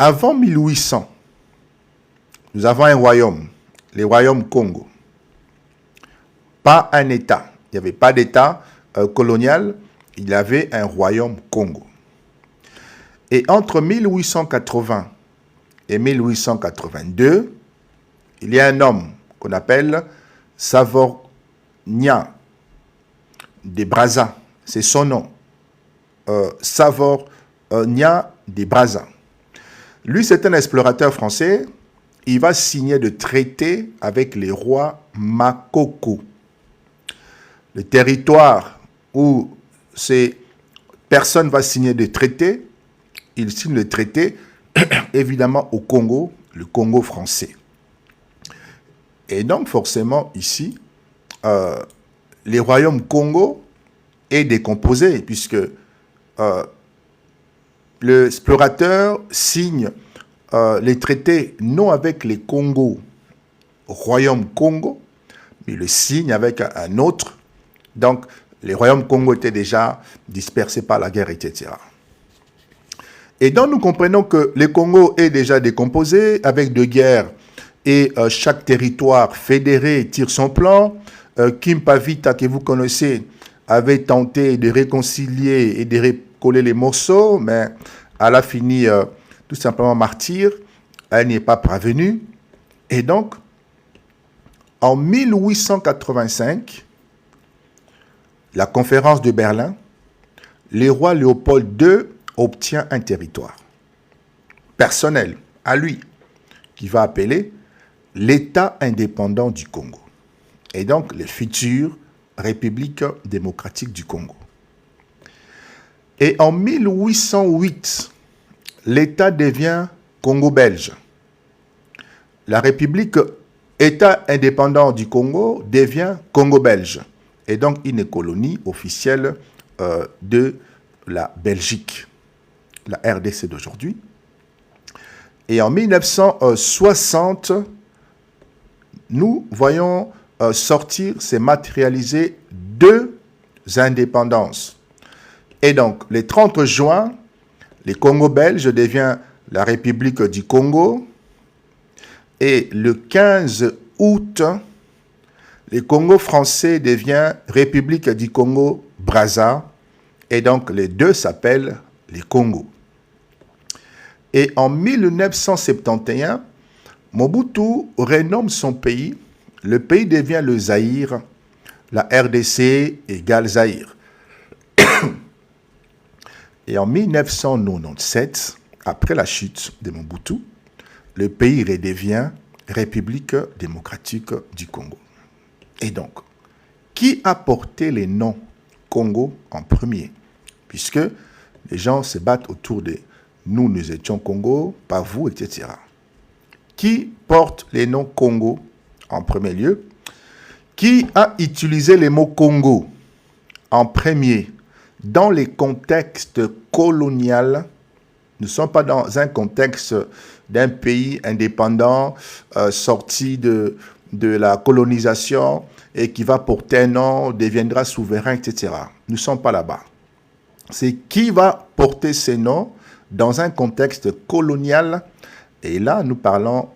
Avant 1800, nous avons un royaume, le royaume Congo. Pas un État. Il n'y avait pas d'État colonial, il y avait un royaume Congo. Et entre 1880 et 1882, il y a un homme qu'on appelle Savorgnan de Brazza. C'est son nom. Savorgnan de Brazza. Lui, c'est un explorateur français. Il va signer de traités avec les rois Makoko. Le territoire où ces personnes vont signer des traités, il signe le traité, évidemment, au Congo, le Congo français. Et donc, forcément, ici, les royaumes Congo est décomposé, puisque l'explorateur signe les traités non avec les Congo, royaume Congo, mais le signe avec un autre. Donc, les royaumes Congo étaient déjà dispersés par la guerre, etc. Et donc, nous comprenons que le Congo est déjà décomposé avec deux guerres et chaque territoire fédéré tire son plan. Kimpavita, que vous connaissez, avait tenté de réconcilier et de recoller les morceaux, mais elle a fini tout simplement martyre. Elle n'y est pas parvenue. Et donc, en 1885, la conférence de Berlin, le roi Léopold II obtient un territoire personnel à lui, qui va appeler l'État indépendant du Congo. Et donc, les futures républiques démocratiques du Congo. Et en 1808, l'État devient Congo belge. La République État indépendant du Congo devient Congo belge. Et donc une colonie officielle de la Belgique, la RDC d'aujourd'hui. Et en 1960, nous voyons se matérialiser deux indépendances. Et donc, le 30 juin, le Congo belge devient la République du Congo. Et le 15 août, le Congo français devient République du Congo Brazza. Et donc, les deux s'appellent les Congos. Et en 1971, Mobutu renomme son pays. Le pays devient le Zaïre. La RDC égale Zaïre. Et en 1997, après la chute de Mobutu, le pays redevient République démocratique du Congo. Et donc, qui a porté les noms Congo en premier? Puisque les gens se battent autour de nous, nous étions Congo, pas vous, etc. Qui porte les noms Congo en premier lieu? Qui a utilisé les mots Congo en premier dans les contextes coloniaux? Nous ne sommes pas dans un contexte d'un pays indépendant sorti de la colonisation et qui va porter un nom, deviendra souverain, etc. Nous ne sommes pas là-bas. C'est qui va porter ces noms dans un contexte colonial. Et là, nous parlons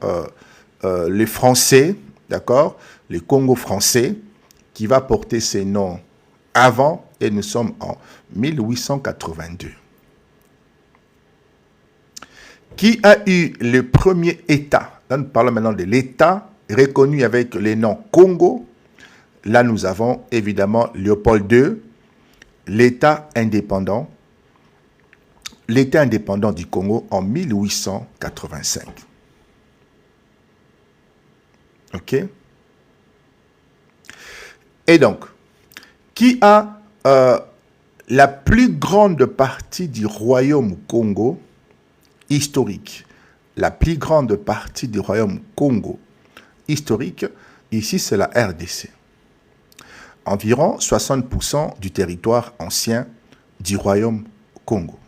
les Français, d'accord, les Congo français, qui va porter ces noms avant, et nous sommes en 1882. Qui a eu le premier État? Là, nous parlons maintenant de l'État reconnu avec les noms Congo. Là, nous avons évidemment Léopold II, l'État indépendant du Congo en 1885. OK? Et donc, qui a la plus grande partie du royaume Congo historique? La plus grande partie du royaume Congo historique, ici, c'est la RDC. Environ 60% du territoire ancien du royaume Congo.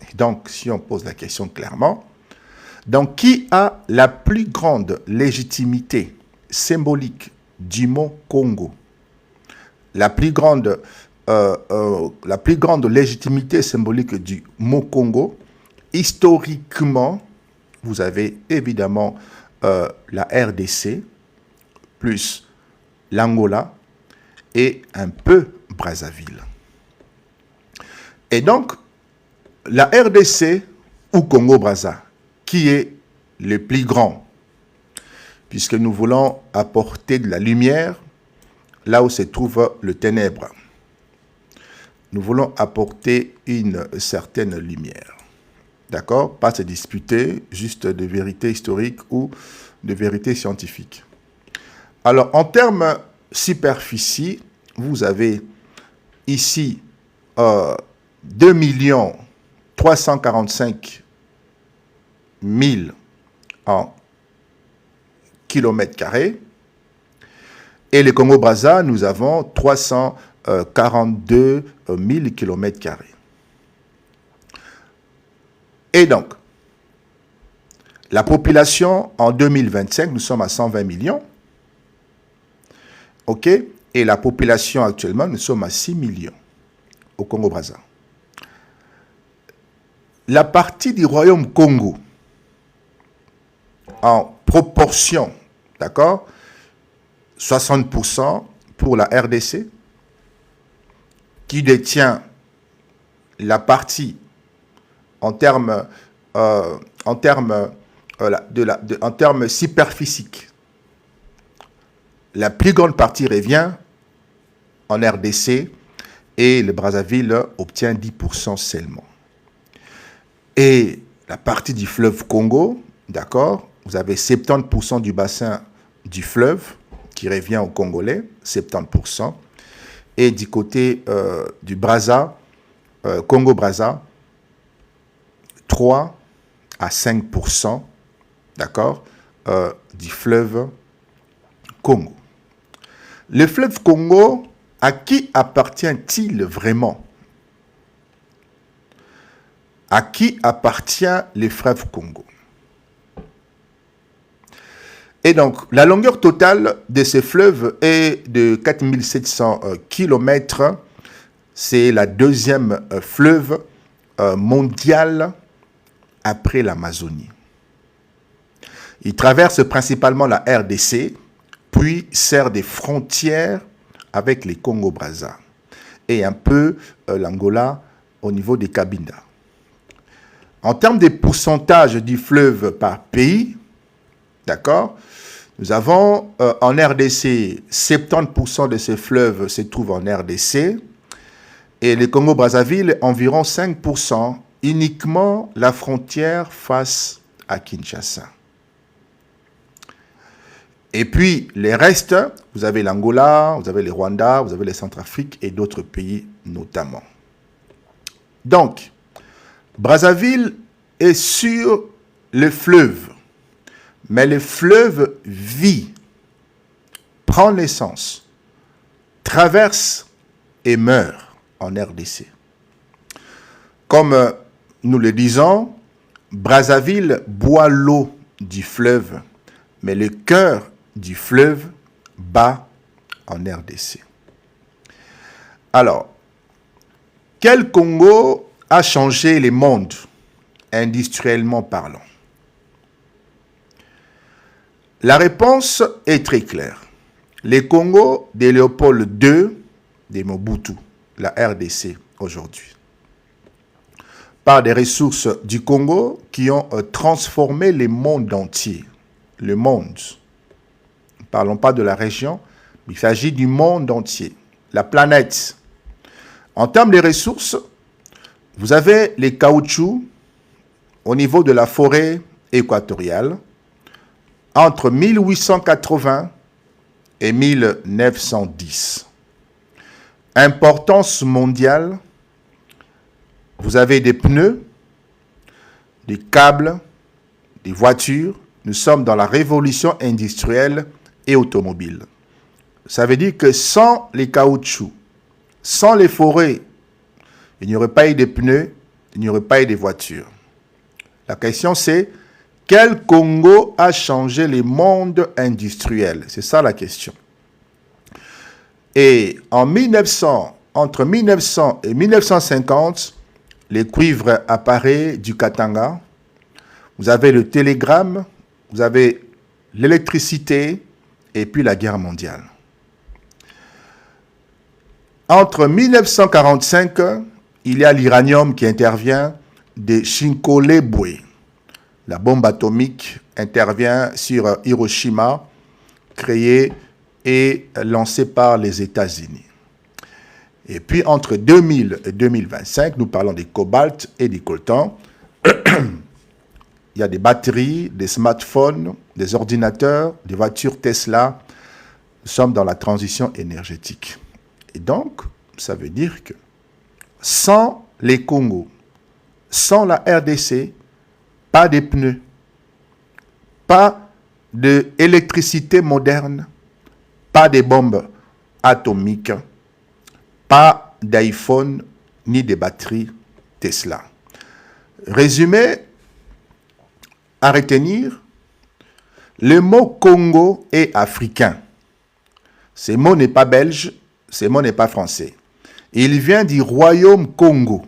Et donc, si on pose la question clairement, donc qui a la plus grande légitimité symbolique du mot Congo? La plus grande légitimité symbolique du mot Congo historiquement, vous avez évidemment la RDC, plus l'Angola et un peu Brazzaville. Et donc, la RDC ou Congo-Brazza, qui est le plus grand, puisque nous voulons apporter de la lumière là où se trouve le ténèbre. Nous voulons apporter une certaine lumière. D'accord? Pas se disputer, juste de vérité historique ou de vérité scientifique. Alors, en termes superficie, vous avez ici 2 345 000 en kilomètres carrés. Et le Congo-Brazza, nous avons 342 000 kilomètres carrés. Et donc, la population en 2025, nous sommes à 120 millions. OK? Et la population actuellement, nous sommes à 6 millions au Congo-Brazza. La partie du Royaume Congo, en proportion, d'accord, 60% pour la RDC, qui détient la partie en termes superficiques. La plus grande partie revient en RDC et le Brazzaville obtient 10% seulement. Et la partie du fleuve Congo, d'accord, vous avez 70% du bassin du fleuve qui revient aux Congolais, 70%. Et du côté du Brazza, Congo-Brazza, 3 à 5%, d'accord, du fleuve Congo. Le fleuve Congo, à qui appartient-il vraiment? À qui appartient le fleuve Congo? Et donc, la longueur totale de ce fleuve est de 4700 km. C'est la deuxième fleuve mondial après l'Amazonie. Il traverse principalement la RDC, puis sert des frontières avec les Congo-Brazza et un peu l'Angola au niveau des Cabinda. En termes de pourcentage du fleuve par pays, d'accord, nous avons en RDC, 70% de ces fleuves se trouvent en RDC et le Congo-Brazzaville, environ 5%, uniquement la frontière face à Kinshasa. Et puis, les restes, vous avez l'Angola, vous avez le Rwanda, vous avez le Centrafrique et d'autres pays notamment. Donc, Brazzaville est sur le fleuve, mais le fleuve vit, prend naissance, traverse et meurt en RDC. Comme nous le disons, Brazzaville boit l'eau du fleuve, mais le cœur du fleuve bat en RDC. Alors, quel Congo a changé le monde, industriellement parlant? La réponse est très claire. Les Congo de Léopold II, de Mobutu, la RDC aujourd'hui, par des ressources du Congo qui ont transformé le monde entier. Le monde. Ne parlons pas de la région, mais il s'agit du monde entier, la planète. En termes de ressources, vous avez les caoutchoucs au niveau de la forêt équatoriale entre 1880 et 1910. Importance mondiale, vous avez des pneus, des câbles, des voitures. Nous sommes dans la révolution industrielle et automobile. Ça veut dire que sans les caoutchoucs, sans les forêts, il n'y aurait pas eu de pneus, il n'y aurait pas eu de voitures. La question c'est, quel Congo a changé le monde industriel? C'est ça la question. Et en 1900, entre 1900 et 1950, les cuivres appareils du Katanga, vous avez le télégramme, vous avez l'électricité et puis la guerre mondiale. Entre 1945, il y a l'uranium qui intervient de Shinkolebwe. La bombe atomique intervient sur Hiroshima, créée et lancée par les États-Unis. Et puis entre 2000 et 2025, nous parlons des cobalt et des coltan. Il y a des batteries, des smartphones, des ordinateurs, des voitures Tesla. Nous sommes dans la transition énergétique. Et donc, ça veut dire que sans les Congos, sans la RDC, pas de pneus, pas d'électricité moderne, pas de bombes atomiques, pas d'iPhone ni de batteries Tesla. Résumé à retenir, le mot Congo est africain. Ce mot n'est pas belge, ce mot n'est pas français. Il vient du royaume Congo.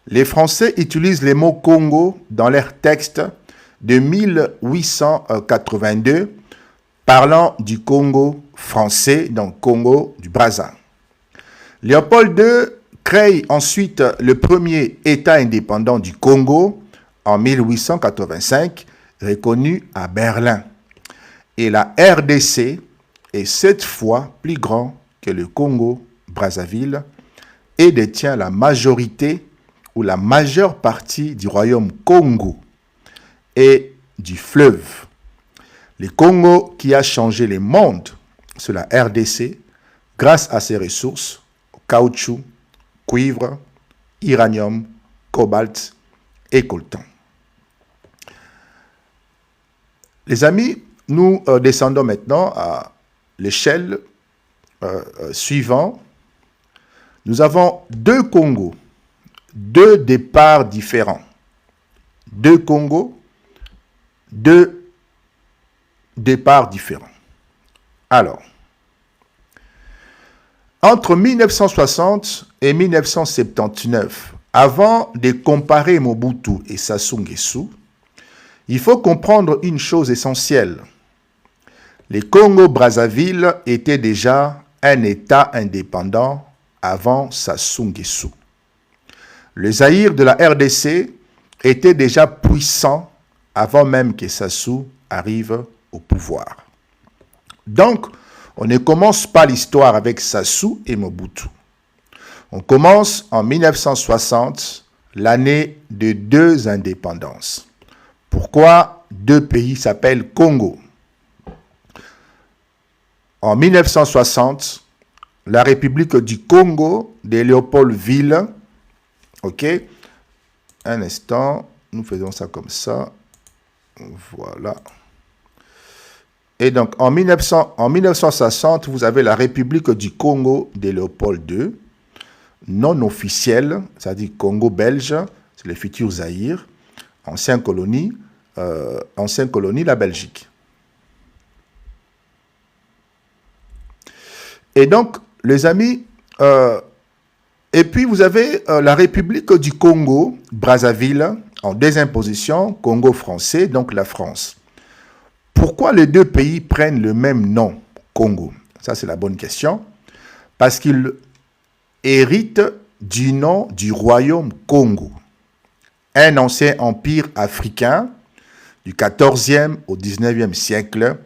Les Français utilisent le mot Congo dans leurs textes de 1882, parlant du Congo français, donc Congo du Brazza. Léopold II crée ensuite le premier État indépendant du Congo en 1885, reconnu à Berlin. Et la RDC est 7 fois plus grand que le Congo-Brazzaville et détient la majorité ou la majeure partie du royaume Congo et du fleuve. Le Congo qui a changé le monde, c'est la RDC, grâce à ses ressources, caoutchouc, cuivre, uranium, cobalt et coltan. Les amis, nous descendons maintenant à l'échelle suivante. Nous avons 2 Congos, 2 départs différents. 2 Congos, 2 départs différents. Alors, entre 1960 et 1979, avant de comparer Mobutu et Sassou Nguesso, il faut comprendre une chose essentielle. Le Congo-Brazzaville était déjà un État indépendant avant Sassou Nguesso. Le Zaïre de la RDC était déjà puissant avant même que Sassou arrive au pouvoir. Donc, on ne commence pas l'histoire avec Sassou et Mobutu. On commence en 1960, l'année de 2 indépendances. Pourquoi 2 pays s'appellent Congo? En 1960, la République du Congo de Léopoldville, ok, un instant, nous faisons ça comme ça, voilà. Et donc, en 1960, vous avez la République du Congo de Léopold II, non officielle, c'est-à-dire Congo belge, c'est le futur Zaïre, ancienne colonie, la Belgique. Et donc, les amis, et puis vous avez la République du Congo, Brazzaville, en deuxième position, Congo français, donc la France. Pourquoi les 2 pays prennent le même nom, Congo? Ça, c'est la bonne question. Parce qu'ils héritent du nom du royaume Congo, un ancien empire africain du 14e au 19e siècle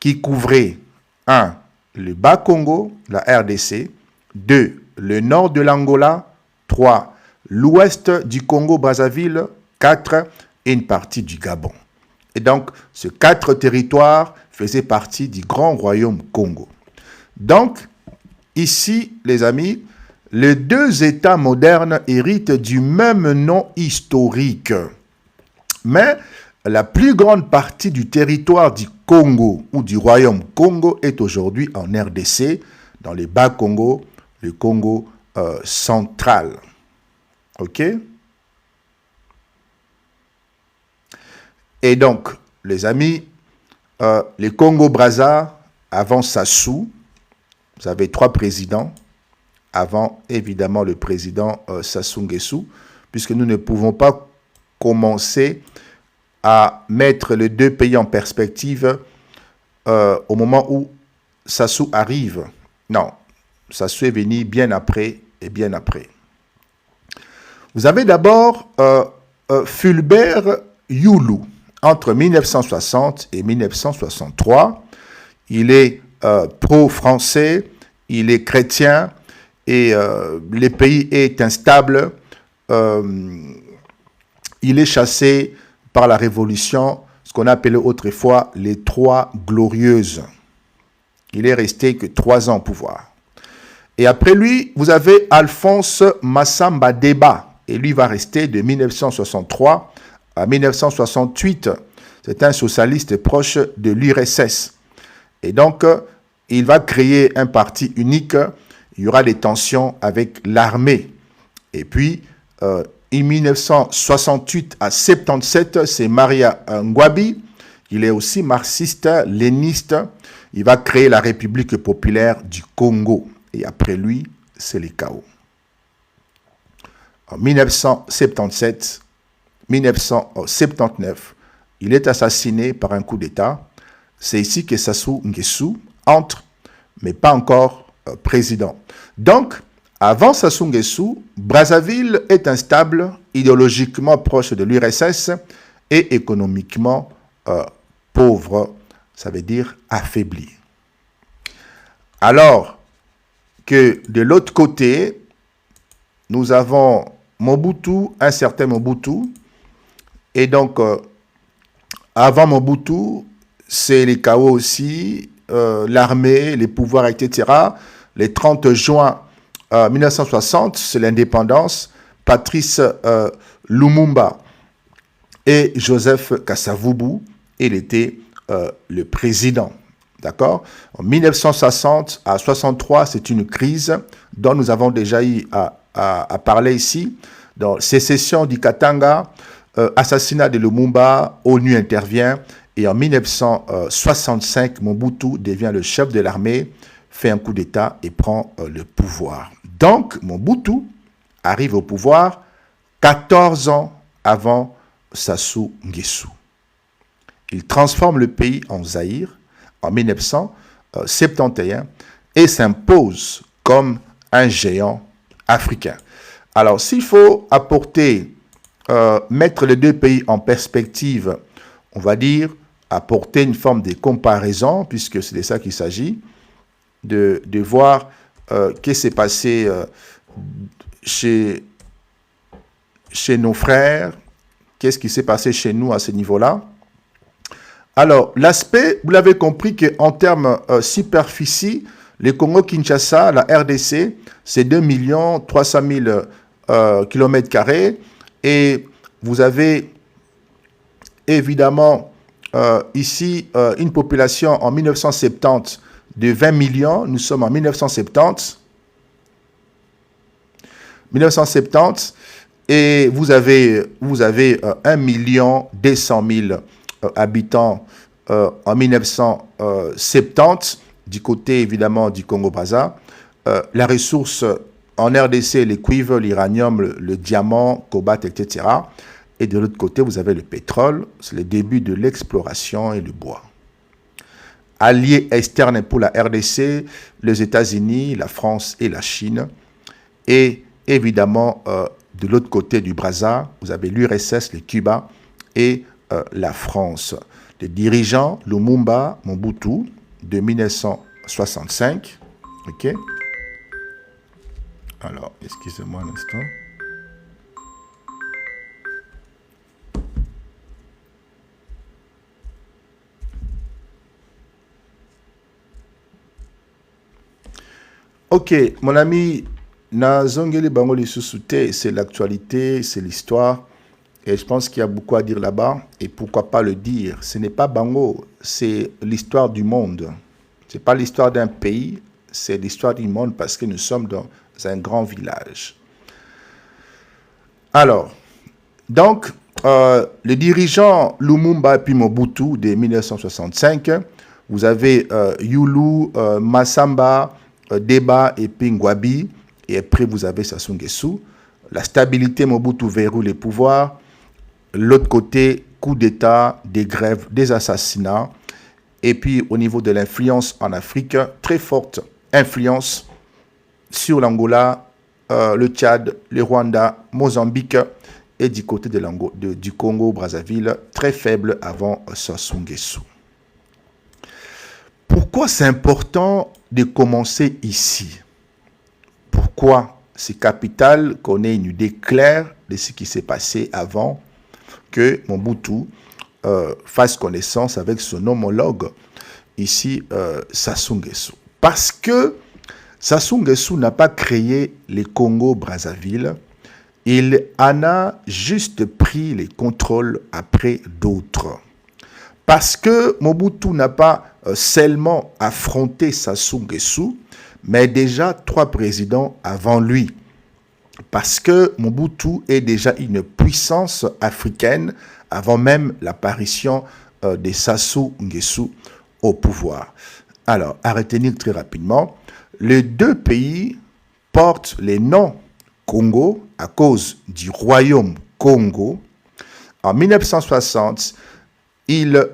qui couvrait 1. le Bas-Congo, la RDC, 2. le nord de l'Angola, 3. l'ouest du Congo-Brazzaville, 4. et une partie du Gabon. Et donc, ces 4 territoires faisaient partie du grand royaume Congo. Donc, ici, les amis, les 2 États modernes héritent du même nom historique. Mais la plus grande partie du territoire du Congo ou du royaume Congo est aujourd'hui en RDC, dans les Bas-Congo, le Congo central. OK? Et donc, les amis, les Congo-Brazza, avant Sassou, vous avez 3 présidents, avant évidemment le président Sassou Nguesso, puisque nous ne pouvons pas commencer à mettre les deux pays en perspective au moment où Sassou arrive. Non, Sassou est venu bien après et bien après. Vous avez d'abord Fulbert Youlou. Entre 1960 et 1963, il est pro-français, il est chrétien et le pays est instable. Il est chassé par la révolution, ce qu'on appelait autrefois les Trois Glorieuses. Il est resté que 3 ans au pouvoir. Et après lui, vous avez Alphonse Massamba Deba. Et lui va rester de 1963 à 1968. C'est un socialiste proche de l'URSS. Et donc, il va créer un parti unique. Il y aura des tensions avec l'armée. Et puis, en 1968 à 77, c'est Maria Ngouabi. Il est aussi marxiste, léniniste. Il va créer la République populaire du Congo. Et après lui, c'est le chaos. En 1977, 1979, il est assassiné par un coup d'État. C'est ici que Sassou Nguesso entre, mais pas encore président. Donc, avant Sassou Nguesso, Brazzaville est instable, idéologiquement proche de l'URSS et économiquement pauvre, ça veut dire affaibli. Alors que de l'autre côté, nous avons Mobutu, un certain Mobutu, et donc avant Mobutu, c'est les chaos aussi, l'armée, les pouvoirs, etc. Le 30 juin 1960, c'est l'indépendance, Patrice Lumumba et Joseph Kasavubu, il était le président. D'accord? En 1960 à 63, c'est une crise dont nous avons déjà eu à parler ici. Dans sécession du Katanga, assassinat de Lumumba, ONU intervient. Et en 1965, Mobutu devient le chef de l'armée, fait un coup d'État et prend le pouvoir. Donc, Mobutu arrive au pouvoir 14 ans avant Sassou Nguesso. Il transforme le pays en Zaïre en 1971 et s'impose comme un géant africain. Alors, s'il faut mettre les deux pays en perspective, on va dire, apporter une forme de comparaison, puisque c'est de ça qu'il s'agit, de voir qu'est-ce qui s'est passé chez nos frères, qu'est-ce qui s'est passé chez nous à ce niveau-là. Alors, l'aspect, vous l'avez compris qu'en termes superficie, le Congo-Kinshasa, la RDC, c'est 2 300 000 km². Et vous avez évidemment ici une population en 1970 de 20 millions. Nous sommes en 1970. Et vous avez 1 200 000 habitants en 1970, du côté évidemment du Congo-Brazza. La ressource en RDC, les cuivres, l'uranium, le diamant, cobalt, etc. Et de l'autre côté, vous avez le pétrole, c'est le début de l'exploration et le bois. Alliés externes pour la RDC, les États-Unis, la France et la Chine. Et évidemment, de l'autre côté du Brazza, vous avez l'URSS, le Cuba et la France. Les dirigeants, Lumumba, Mobutu, de 1965. OK? Alors, excusez-moi un instant. Ok, mon ami, Nazongeli Bangoli Susute, c'est l'actualité, c'est l'histoire. Et je pense qu'il y a beaucoup à dire là-bas. Et pourquoi pas le dire? Ce n'est pas Bango, c'est l'histoire du monde. Ce n'est pas l'histoire d'un pays, c'est l'histoire du monde parce que nous sommes dans un grand village. Alors, donc, les dirigeants Lumumba et puis Mobutu de 1965, vous avez Youlou, Massamba, Deba et puis Ngouabi, et après vous avez Sassou Nguesso. la stabilité, Mobutu verrouille les pouvoirs. L'autre côté, coup d'État, des grèves, des assassinats. Et puis, au niveau de l'influence en Afrique, très forte influence sur l'Angola, le Tchad, le Rwanda, Mozambique et du côté du Congo-Brazzaville, très faible avant Sassou Nguesso. Pourquoi c'est important de commencer ici? Pourquoi c'est capital qu'on ait une idée claire de ce qui s'est passé avant que Mobutu fasse connaissance avec son homologue ici, Sassou Nguesso? Parce que Sassou Nguesso n'a pas créé les Congo-Brazzaville, il en a juste pris les contrôles après d'autres. Parce que Mobutu n'a pas seulement affronté Sassou Nguesso, mais déjà 3 présidents avant lui. Parce que Mobutu est déjà une puissance africaine avant même l'apparition de Sassou Nguesso au pouvoir. Alors, à retenir très rapidement, les 2 pays portent les noms Congo à cause du royaume Congo. En 1960, ils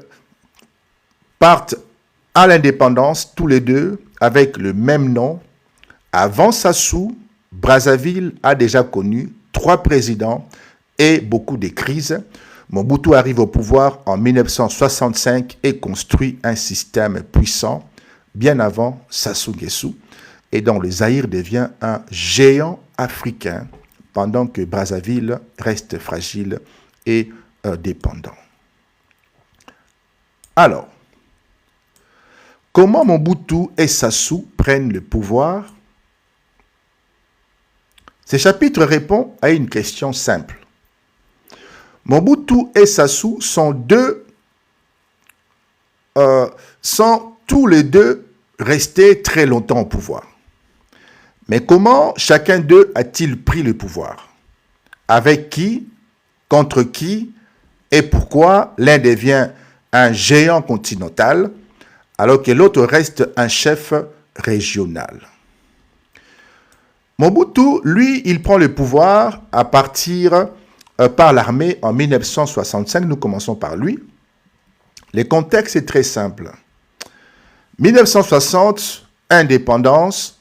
partent à l'indépendance tous les 2 avec le même nom. Avant Sassou, Brazzaville a déjà connu 3 présidents et beaucoup de crises. Mobutu arrive au pouvoir en 1965 et construit un système puissant bien avant Sassou Nguesso, et dont le Zaïre devient un géant africain pendant que Brazzaville reste fragile et dépendant. Alors, comment Mobutu et Sassou prennent le pouvoir? Ce chapitre répond à une question simple. Mobutu et Sassou sont tous les 2 restés très longtemps au pouvoir. Mais comment chacun d'eux a-t-il pris le pouvoir? Avec qui? Contre qui? Et pourquoi l'un devient un géant continental alors que l'autre reste un chef régional? Mobutu, lui, il prend le pouvoir à partir par l'armée en 1965. Nous commençons par lui. Le contexte est très simple. 1960, indépendance,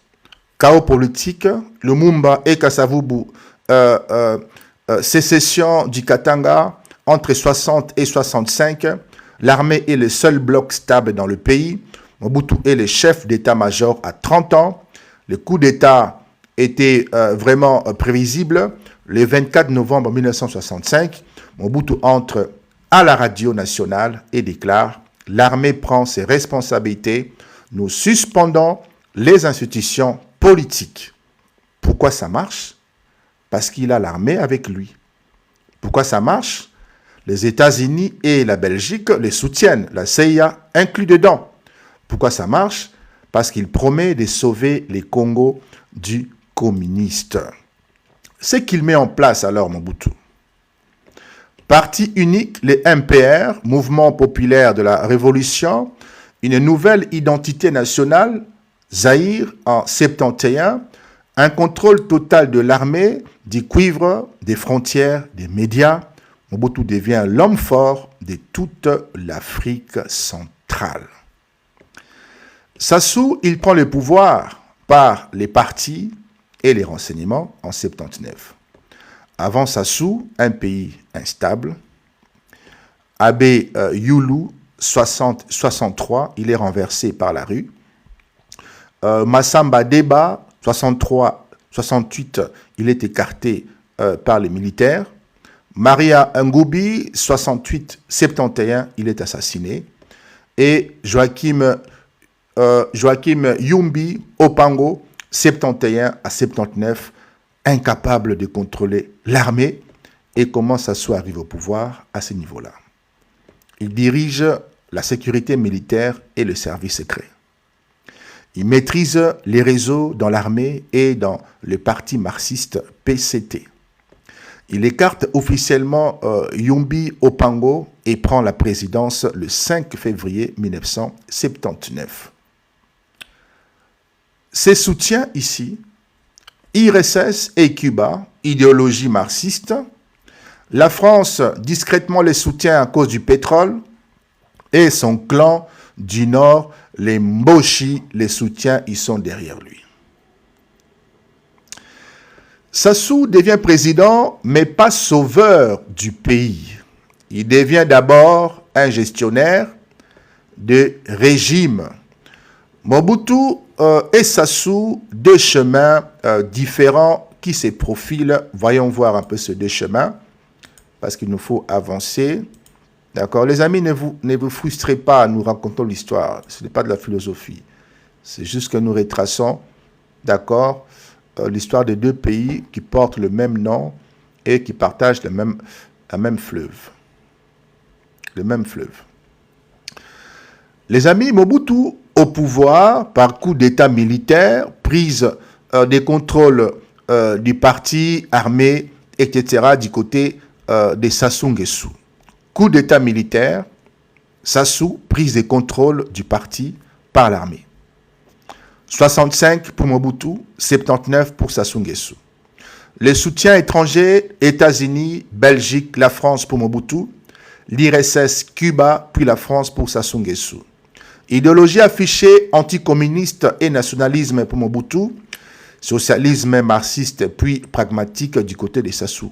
chaos politique, Lumumba et Kasavubu, sécession du Katanga, entre 60 et 65, l'armée est le seul bloc stable dans le pays. Mobutu est le chef d'état-major à 30 ans. Le coup d'État était vraiment prévisible. Le 24 novembre 1965, Mobutu entre à la radio nationale et déclare « L'armée prend ses responsabilités. Nous suspendons les institutions politiques. » Pourquoi ça marche? Parce qu'il a l'armée avec lui. Pourquoi ça marche? Les États-Unis et la Belgique les soutiennent, la CIA inclus dedans. Pourquoi ça marche? Parce qu'il promet de sauver les Congos du communiste. Ce qu'il met en place alors, Mobutu. Parti unique, les MPR, Mouvement populaire de la Révolution, une nouvelle identité nationale, Zaïre en 71, un contrôle total de l'armée, du cuivre, des frontières, des médias. Mobutu devient l'homme fort de toute l'Afrique centrale. Sassou, il prend le pouvoir par les partis et les renseignements en 79. Avant Sassou, un pays instable. Abbé Youlou, 63, il est renversé par la rue. Massamba Deba, 68, il est écarté par les militaires. Maria Ngoubi, 71, il est assassiné. Et Joachim Yumbi Opango, 71 à 79, incapable de contrôler l'armée. Et comment Sassou arrive au pouvoir à ce niveau-là? Il dirige la sécurité militaire et le service secret. Il maîtrise les réseaux dans l'armée et dans le parti marxiste PCT. Il écarte officiellement Yumbi Opango et prend la présidence le 5 février 1979. Ses soutiens ici, IRSS et Cuba, idéologie marxiste. La France discrètement les soutient à cause du pétrole. Et son clan du Nord, les Mboshi, les soutient, ils sont derrière lui. Sassou devient président, mais pas sauveur du pays. Il devient d'abord un gestionnaire de régime. Mobutu et Sassou, deux chemins différents qui se profilent. Voyons voir un peu ces deux chemins, parce qu'il nous faut avancer. D'accord, les amis, ne vous frustrez pas, nous racontons l'histoire. Ce n'est pas de la philosophie. C'est juste que nous retraçons, d'accord, l'histoire de deux pays qui portent le même nom et qui partagent la même fleuve. Le même fleuve. Les amis, Mobutu au pouvoir par coup d'état militaire, prise des contrôles du parti armé, etc. du côté de Sassou Nguesso. Coup d'état militaire, Sassou, prise des contrôles du parti par l'armée. 65 pour Mobutu, 79 pour Sassou Nguesso. Les soutiens étrangers, États-Unis, Belgique, la France pour Mobutu, l'IRSS, Cuba, puis la France pour Sassou Nguesso. Idéologie affichée anticommuniste et nationalisme pour Mobutu, socialisme marxiste puis pragmatique du côté de Sassou.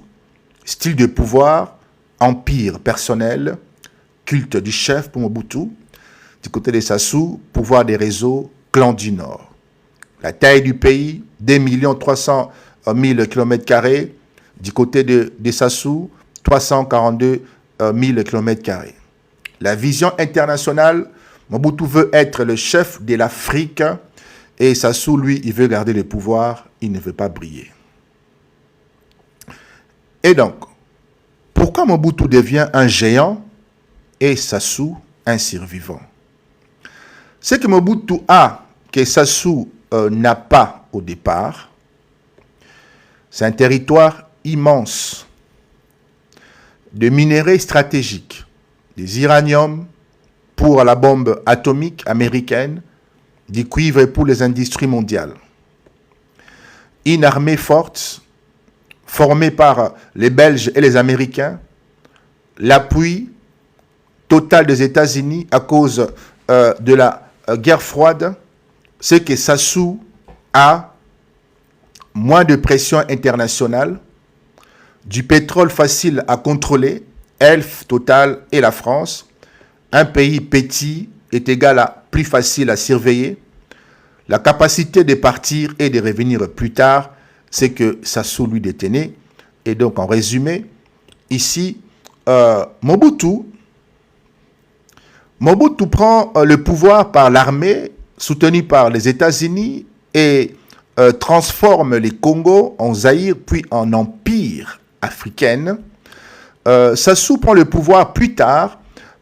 Style de pouvoir, empire personnel, culte du chef pour Mobutu. Du côté de Sassou, pouvoir des réseaux, clan du Nord. La taille du pays, 2 300 000 km². Du côté de Sassou, 342 000 km². La vision internationale, Mobutu veut être le chef de l'Afrique et Sassou, lui, il veut garder le pouvoir, il ne veut pas briller. Et donc, pourquoi Mobutu devient un géant et Sassou un survivant? Ce que Mobutu a, que Sassou n'a pas au départ, c'est un territoire immense de minerais stratégiques, des uraniums pour la bombe atomique américaine, du cuivre pour les industries mondiales. Une armée forte, formée par les Belges et les Américains, l'appui total des États-Unis à cause de la guerre froide, c'est que Sassou a moins de pression internationale, du pétrole facile à contrôler, Elf, Total et la France. Un pays petit est égal à plus facile à surveiller. La capacité de partir et de revenir plus tard, c'est que Sassou lui détenait. Et donc, en résumé, ici, Mobutu prend le pouvoir par l'armée, soutenu par les États-Unis, et transforme les Congo en Zaïre, puis en empire africain. Sassou prend le pouvoir plus tard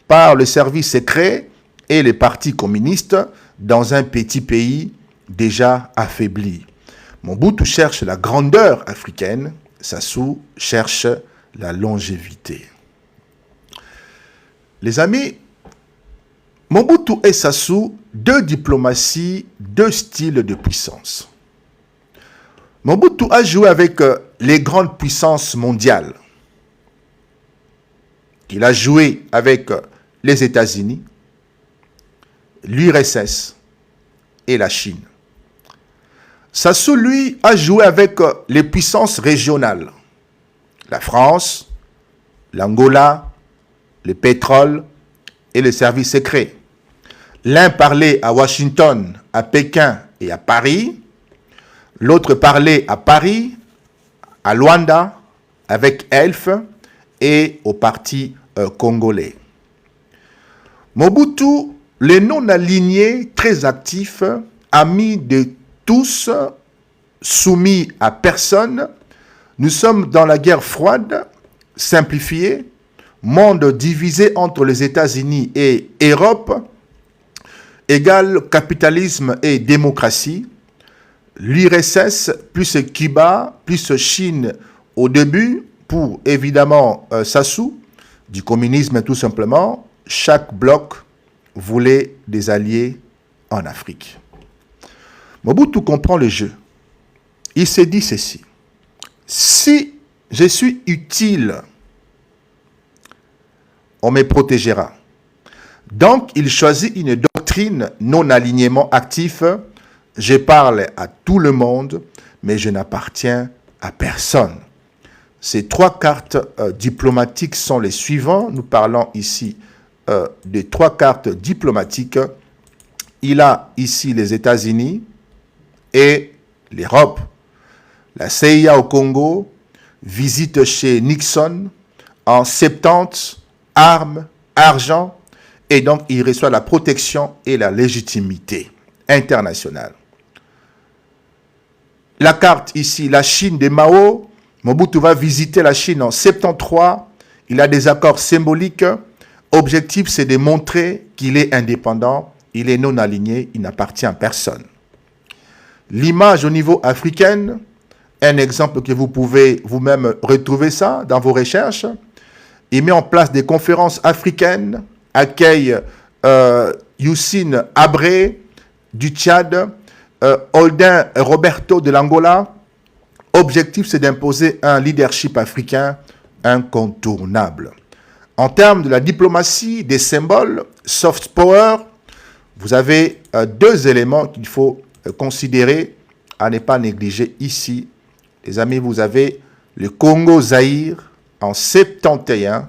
par le service secret et les partis communistes dans un petit pays déjà affaibli. Mobutu cherche la grandeur africaine, Sassou cherche la longévité. Les amis, Mobutu et Sassou, deux diplomaties, deux styles de puissance. Mobutu a joué avec les grandes puissances mondiales. Il a joué avec les États-Unis, l'URSS et la Chine. Sassou, lui, a joué avec les puissances régionales. La France, l'Angola, le pétrole et les services secrets. L'un parlait à Washington, à Pékin et à Paris. L'autre parlait à Paris, à Luanda, avec Elf et au parti congolais. Mobutu, les non-alignés, très actifs, amis de tous, soumis à personne. Nous sommes dans la guerre froide, simplifiée, monde divisé entre les États-Unis et Europe, égal capitalisme et démocratie. L'URSS plus Cuba plus Chine au début pour évidemment Sassou, du communisme tout simplement. Chaque bloc voulait des alliés en Afrique. Mobutu comprend le jeu. Il s'est dit ceci. Si je suis utile, on me protégera. Donc, il choisit une doctrine non-alignement actif. Je parle à tout le monde, mais je n'appartiens à personne. Ces trois cartes diplomatiques sont les suivants. Nous parlons ici des trois cartes diplomatiques. Il a ici les États-Unis et l'Europe. La CIA au Congo, visite chez Nixon en 70, armes, argent, et donc il reçoit la protection et la légitimité internationale. La carte ici, la Chine de Mao, Mobutu va visiter la Chine en 73, il a des accords symboliques, objectif c'est de montrer qu'il est indépendant, il est non aligné, il n'appartient à personne. L'image au niveau africain, un exemple que vous pouvez vous-même retrouver ça dans vos recherches, il met en place des conférences africaines, accueille Youssine Abré du Tchad, Holdin Roberto de l'Angola. Objectif, c'est d'imposer un leadership africain incontournable. En termes de la diplomatie, des symboles, soft power, vous avez deux éléments qu'il faut considérer à ne pas négliger ici. Les amis, vous avez le Congo-Zaïre en 71.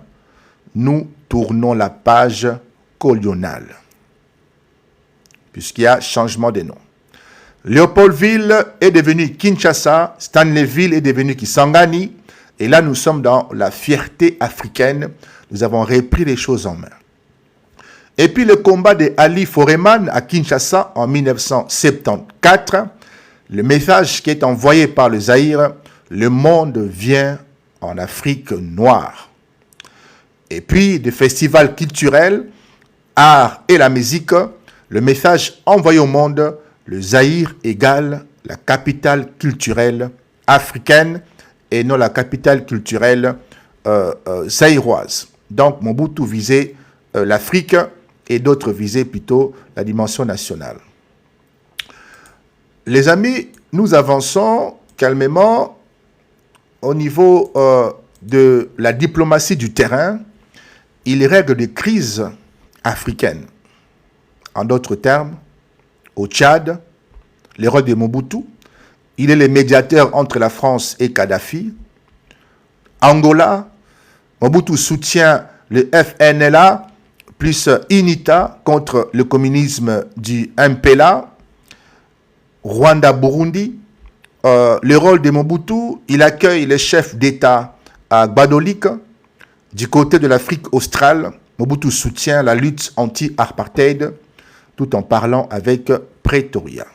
Nous tournons la page coloniale, puisqu'il y a changement de nom. Léopoldville est devenu Kinshasa, Stanleyville est devenu Kisangani, et là nous sommes dans la fierté africaine, nous avons repris les choses en main. Et puis le combat de Ali Foreman à Kinshasa en 1974, le message qui est envoyé par le Zaïre, le monde vient en Afrique noire. Et puis des festivals culturels, art et la musique, le message envoyé au monde, le Zaïre égale la capitale culturelle africaine et non la capitale culturelle zaïroise. Donc Mobutu visait l'Afrique et d'autres visaient plutôt la dimension nationale. Les amis, nous avançons calmement au niveau de la diplomatie du terrain. Il règle des crises africaines. En d'autres termes, au Tchad, le rôle de Mobutu, il est le médiateur entre la France et Kadhafi. Angola, Mobutu soutient le FNLA plus UNITA contre le communisme du MPLA. Rwanda, Burundi, le rôle de Mobutu, il accueille les chefs d'État à Gbadolik. Du côté de l'Afrique australe, Mobutu soutient la lutte anti-apartheid tout en parlant avec Pretoria.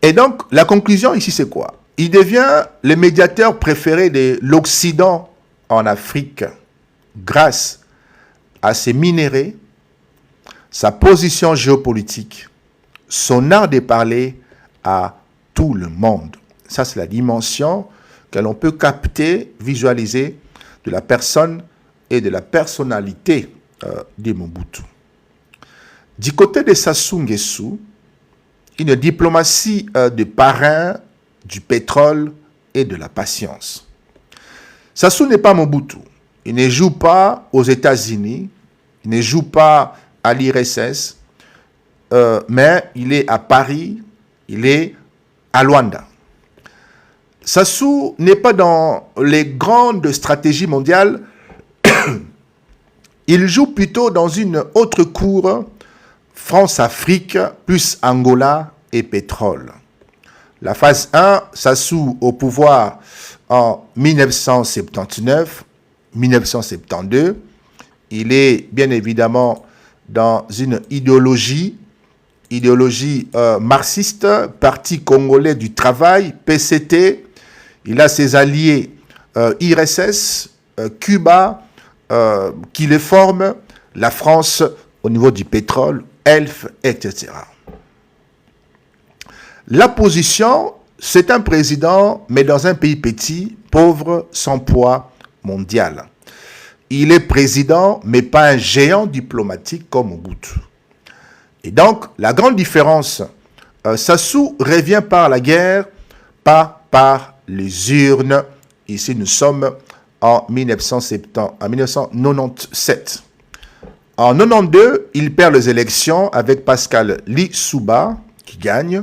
Et donc, la conclusion ici, c'est quoi? Il devient le médiateur préféré de l'Occident en Afrique grâce à ses minéraux, sa position géopolitique, son art de parler à tout le monde. Ça, c'est la dimension que l'on peut capter, visualiser de la personne et de la personnalité de Mobutu. Du côté de Sassou Nguesso, une diplomatie de parrain, du pétrole et de la patience. Sassou n'est pas Mobutu. Il ne joue pas aux États-Unis, il ne joue pas à l'IRSS, mais il est à Paris, il est à Luanda. Sassou n'est pas dans les grandes stratégies mondiales, il joue plutôt dans une autre cour, France-Afrique, plus Angola et pétrole. La phase 1, Sassou au pouvoir en 1979-1972. Il est bien évidemment dans une idéologie marxiste, Parti congolais du travail, PCT. Il a ses alliés IRSS, Cuba, qui les forment, la France au niveau du pétrole, ELF, etc. La position, c'est un président, mais dans un pays petit, pauvre, sans poids mondial. Il est président, mais pas un géant diplomatique comme Mobutu. Et donc, la grande différence, Sassou revient par la guerre pas par les urnes. Ici, nous sommes en 1997. En 92, il perd les élections avec Pascal Lissouba, qui gagne,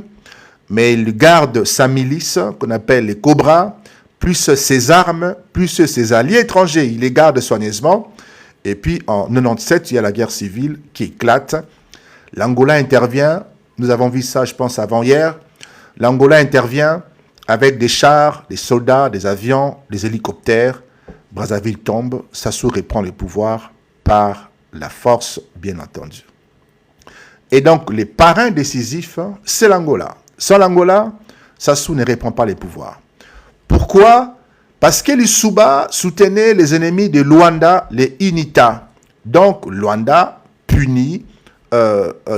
mais il garde sa milice, qu'on appelle les Cobras, plus ses armes, plus ses alliés étrangers. Il les garde soigneusement. Et puis, en 97, il y a la guerre civile qui éclate. L'Angola intervient. Nous avons vu ça, je pense, avant-hier. L'Angola intervient avec des chars, des soldats, des avions, des hélicoptères. Brazzaville tombe. Sassou reprend le pouvoir par la force, bien entendu. Et donc, les parrains décisifs, c'est l'Angola. Sans l'Angola, Sassou ne reprend pas les pouvoirs. Pourquoi? Parce que Lissouba soutenait les ennemis de Luanda, les Inita. Donc, Luanda punit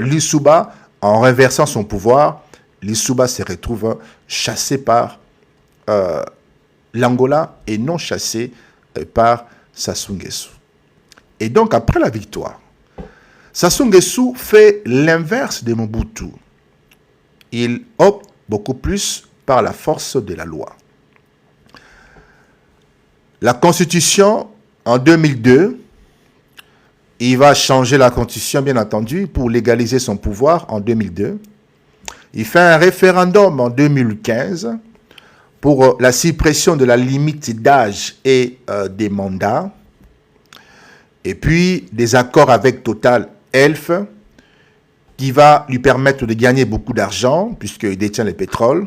Lissouba en renversant son pouvoir. Lissouba se retrouve chassé par l'Angola et non chassé par Sassou Nguesso. Et donc, après la victoire, Sassou Nguesso fait l'inverse de Mobutu. Il opte beaucoup plus par la force de la loi. La Constitution, en 2002, il va changer la Constitution, bien entendu, pour légaliser son pouvoir en 2002. Il fait un référendum en 2015 pour la suppression de la limite d'âge et des mandats. Et puis, des accords avec Total Elf, qui va lui permettre de gagner beaucoup d'argent, puisqu'il détient le pétrole.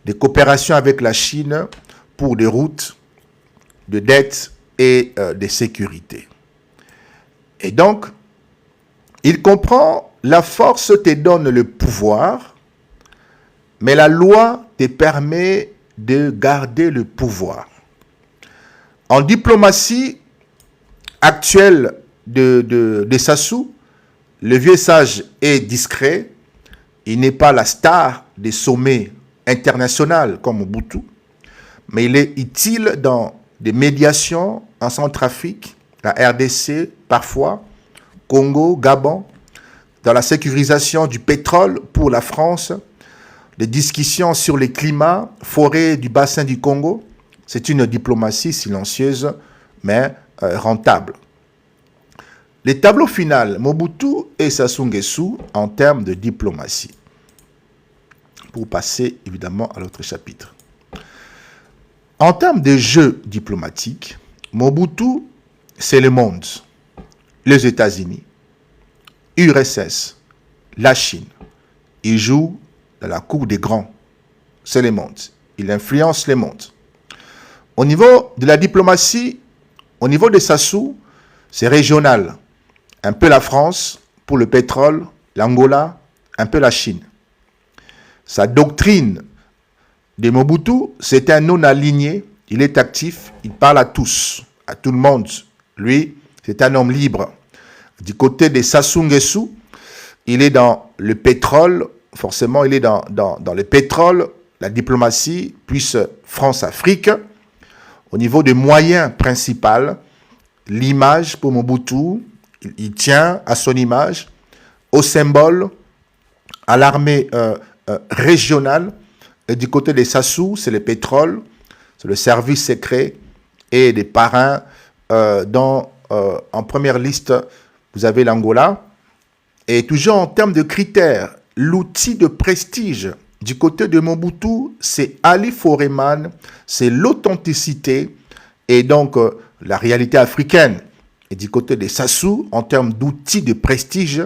Des coopérations avec la Chine pour des routes de dettes et de sécurité. Et donc, il comprend, la force te donne le pouvoir, mais la loi te permet de garder le pouvoir. En diplomatie actuelle de Sassou, le vieux sage est discret, il n'est pas la star des sommets internationaux comme Mobutu, mais il est utile dans des médiations en Centrafrique, la RDC parfois, Congo, Gabon, dans la sécurisation du pétrole pour la France, des discussions sur les climats, forêts du bassin du Congo. C'est une diplomatie silencieuse, mais rentable. Les tableaux finaux, Mobutu et Sassou Nguesso en termes de diplomatie. Pour passer évidemment à l'autre chapitre. En termes de jeu diplomatique, Mobutu, c'est le monde. Les États-Unis, URSS, la Chine. Il joue dans la cour des grands. C'est le monde. Il influence le monde. Au niveau de la diplomatie, au niveau de Sassou, c'est régional. Un peu la France pour le pétrole, l'Angola, un peu la Chine. Sa doctrine de Mobutu, c'est un non-aligné. Il est actif, il parle à tous, à tout le monde. Lui, c'est un homme libre. Du côté de Sassou Nguesso, il est dans le pétrole, forcément il est dans le pétrole, la diplomatie, plus France-Afrique. Au niveau des moyens principaux, l'image pour Mobutu, il tient à son image, au symbole, à l'armée régionale. Et du côté des Sassou, c'est le pétrole, c'est le service secret et des parrains dont en première liste, vous avez l'Angola. Et toujours en termes de critères, l'outil de prestige du côté de Mobutu, c'est Ali Foreman, c'est l'authenticité et donc la réalité africaine. Et du côté des Sassou, en termes d'outils de prestige,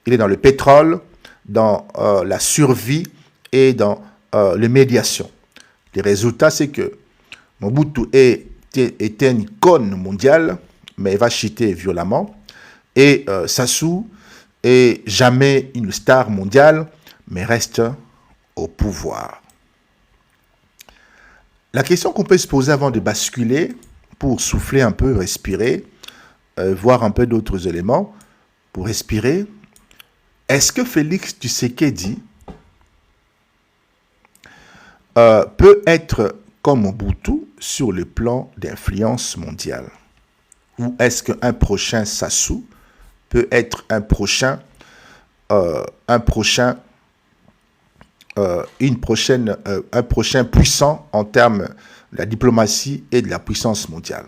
il est dans le pétrole, dans la survie et dans les médiations. Le résultat, c'est que Mobutu était une icône mondiale, mais il va chuter violemment. Et Sassou est jamais une star mondiale, mais reste au pouvoir. La question qu'on peut se poser avant de basculer, pour souffler un peu, respirer, voir un peu d'autres éléments, pour respirer, est-ce que Félix Tshisekedi peut être comme Mobutu sur le plan d'influence mondiale? Ou est-ce qu'un prochain Sassou peut être un prochain un prochain puissant en termes de la diplomatie et de la puissance mondiale.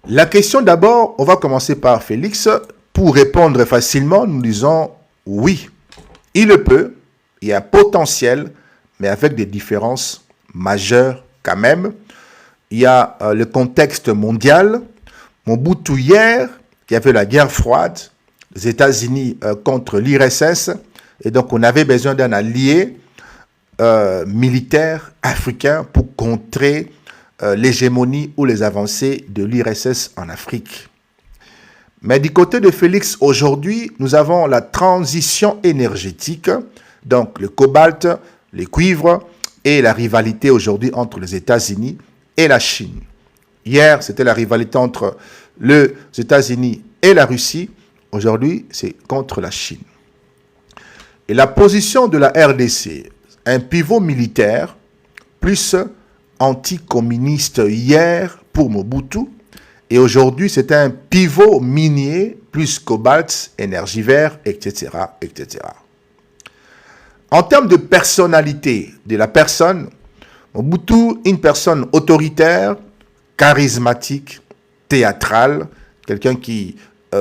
La question d'abord, on va commencer par Félix. Pour répondre facilement, nous disons oui, il le peut, il y a un potentiel, mais avec des différences majeures quand même. Il y a le contexte mondial. Mobutu hier, il y avait la guerre froide, les États-Unis contre l'URSS, et donc on avait besoin d'un allié militaire africain pour contrer l'hégémonie ou les avancées de l'URSS en Afrique. Mais du côté de Félix, aujourd'hui, nous avons la transition énergétique, donc le cobalt, les cuivres et la rivalité aujourd'hui entre les États-Unis et la Chine. Hier, c'était la rivalité entre les États-Unis et la Russie. Aujourd'hui, c'est contre la Chine. Et la position de la RDC, un pivot militaire, plus anticommuniste hier pour Mobutu, et aujourd'hui c'est un pivot minier, plus cobalt, énergie verte, etc., etc. En termes de personnalité de la personne, Mobutu, une personne autoritaire, charismatique, théâtrale, quelqu'un qui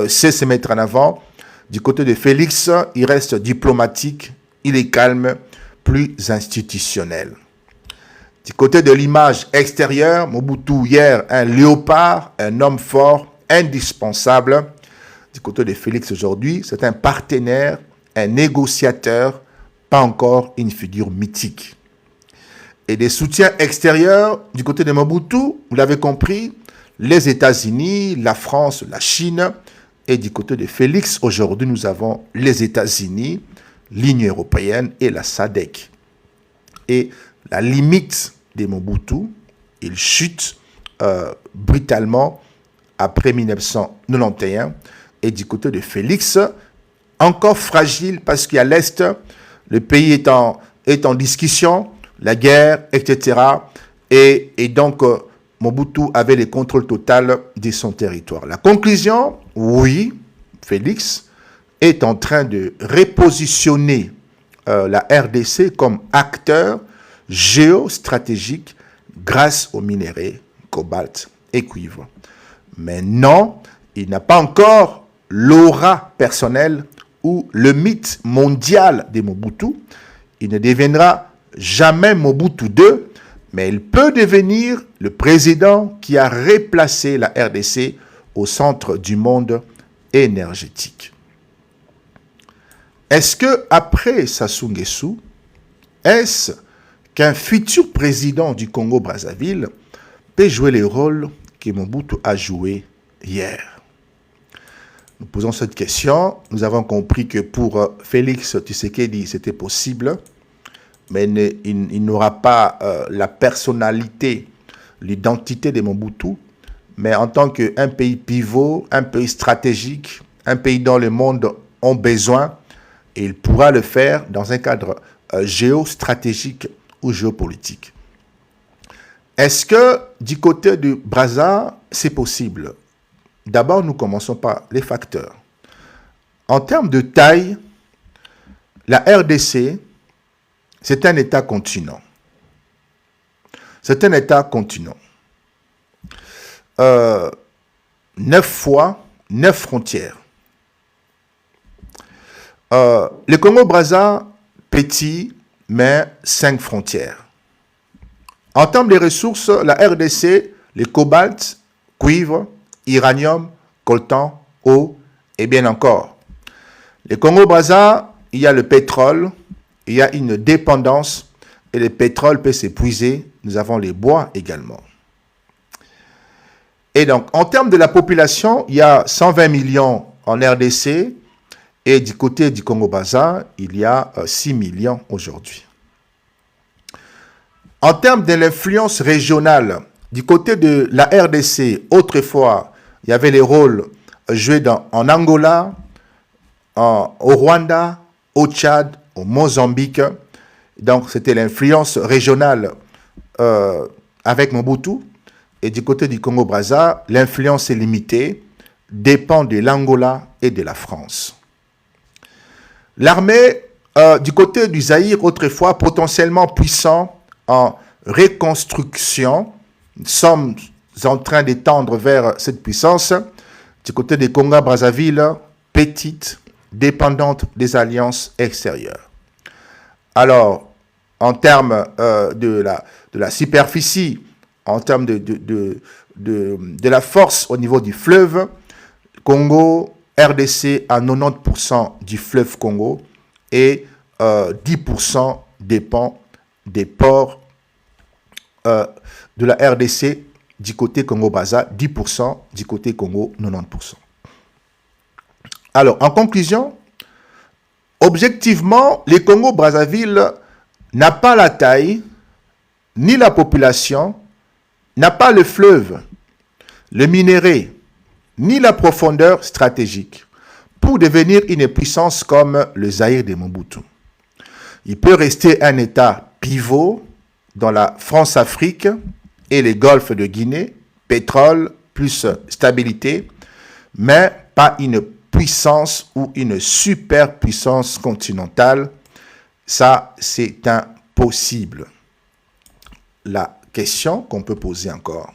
sait se mettre en avant. Du côté de Félix, il reste diplomatique, il est calme, plus institutionnel. Du côté de l'image extérieure, Mobutu hier, un léopard, un homme fort, indispensable. Du côté de Félix aujourd'hui, c'est un partenaire, un négociateur, pas encore une figure mythique. Et des soutiens extérieurs, du côté de Mobutu, vous l'avez compris, les États-Unis, la France, la Chine. Et du côté de Félix, aujourd'hui, nous avons les États-Unis, l'Union européenne et la SADC. Et la limite de Mobutu, il chute brutalement après 1991. Et du côté de Félix, encore fragile parce qu'à l'Est, le pays est en discussion, la guerre, etc. Et donc, Mobutu avait le contrôle total de son territoire. La conclusion, oui, Félix est en train de repositionner la RDC comme acteur géostratégique grâce aux minéraux, cobalt et cuivre. Mais non, il n'a pas encore l'aura personnelle ou le mythe mondial de Mobutu. Il ne deviendra jamais Mobutu II, mais il peut devenir le président qui a replacé la RDC au centre du monde énergétique. Est-ce que après Sassou Nguesso, est-ce qu'un futur président du Congo-Brazzaville peut jouer le rôle que Mobutu a joué hier? Nous posons cette question. Nous avons compris que pour Félix Tshisekedi, c'était possible, mais il n'aura pas la personnalité, l'identité de Mobutu, mais en tant qu'un pays pivot, un pays stratégique, un pays dont le monde a besoin, et il pourra le faire dans un cadre géostratégique ou géopolitique. Est-ce que du côté du Brazza, c'est possible? D'abord, nous commençons par les facteurs. En termes de taille, la RDC, c'est un État-continent. C'est un État-continent. 9 fois, 9 frontières. Le Congo-Brazza, petit, mais 5 frontières. En termes de ressources, la RDC, les cobalt, cuivre, uranium, coltan, eau et bien encore. Le Congo-Brazza, il y a le pétrole, il y a une dépendance et le pétrole peut s'épuiser. Nous avons les bois également. Et donc, en termes de la population, il y a 120 millions en RDC et du côté du Congo-Brazza, il y a 6 millions aujourd'hui. En termes de l'influence régionale, du côté de la RDC, autrefois, il y avait les rôles joués en Angola, au Rwanda, au Tchad, au Mozambique. Donc, c'était l'influence régionale avec Mobutu. Et du côté du Congo-Brazza, l'influence est limitée, dépend de l'Angola et de la France. L'armée, du côté du Zaïre, autrefois potentiellement puissant en reconstruction, nous sommes en train d'étendre vers cette puissance. Du côté des Congo-Brazzaville, petite, dépendante des alliances extérieures. Alors, en termes de la superficie, en termes de la force au niveau du fleuve, Congo, RDC à 90% du fleuve Congo et 10% dépend des ports de la RDC du côté Congo-Brazza, 10% du côté Congo, 90%. Alors, en conclusion, objectivement, les Congo-Brazzaville n'a pas la taille, ni la population, n'a pas le fleuve, le minerai, ni la profondeur stratégique pour devenir une puissance comme le Zaïre de Mobutu. Il peut rester un État pivot dans la France-Afrique et les golfes de Guinée, pétrole plus stabilité, mais pas une puissance ou une superpuissance continentale. Ça, c'est impossible. La question qu'on peut poser encore.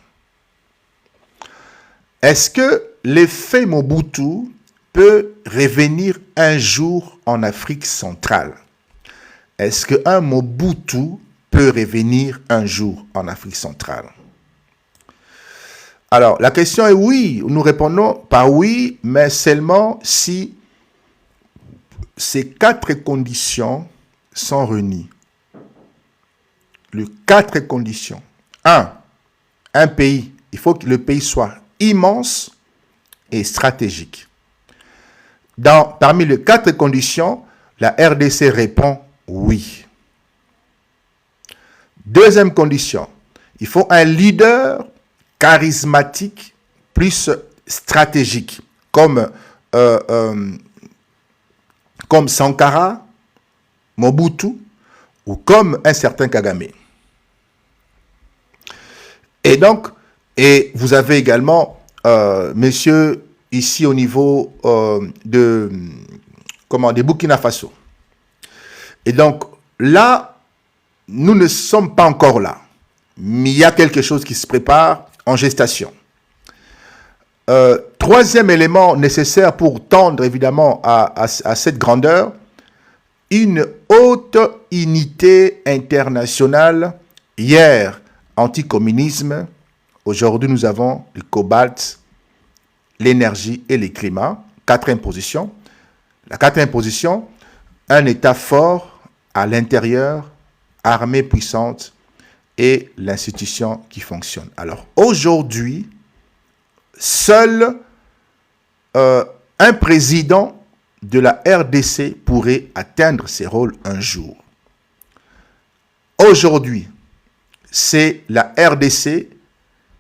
Est-ce que l'effet Mobutu peut revenir un jour en Afrique centrale? Est-ce qu'un Mobutu peut revenir un jour en Afrique centrale? Alors, la question est oui. Nous répondons par oui, mais seulement si ces 4 conditions sont réunies. Les 4 conditions. 1. Un pays. Il faut que le pays soit immense et stratégique. Parmi les 4 conditions, la RDC répond oui. Deuxième condition, il faut un leader charismatique plus stratégique, comme Sankara, Mobutu ou comme un certain Kagame. Et donc, vous avez également, messieurs, ici au niveau de Burkina Faso. Et donc, là, nous ne sommes pas encore là. Mais il y a quelque chose qui se prépare en gestation. Troisième élément nécessaire pour tendre évidemment à cette grandeur, une haute unité internationale. Hier, anticommunisme. Aujourd'hui, nous avons le cobalt, l'énergie et les climats. 4e position. La 4e position, un État fort à l'intérieur, armée puissante et l'institution qui fonctionne. Alors, aujourd'hui, seul un président de la RDC pourrait atteindre ces rôles un jour. Aujourd'hui, c'est la RDC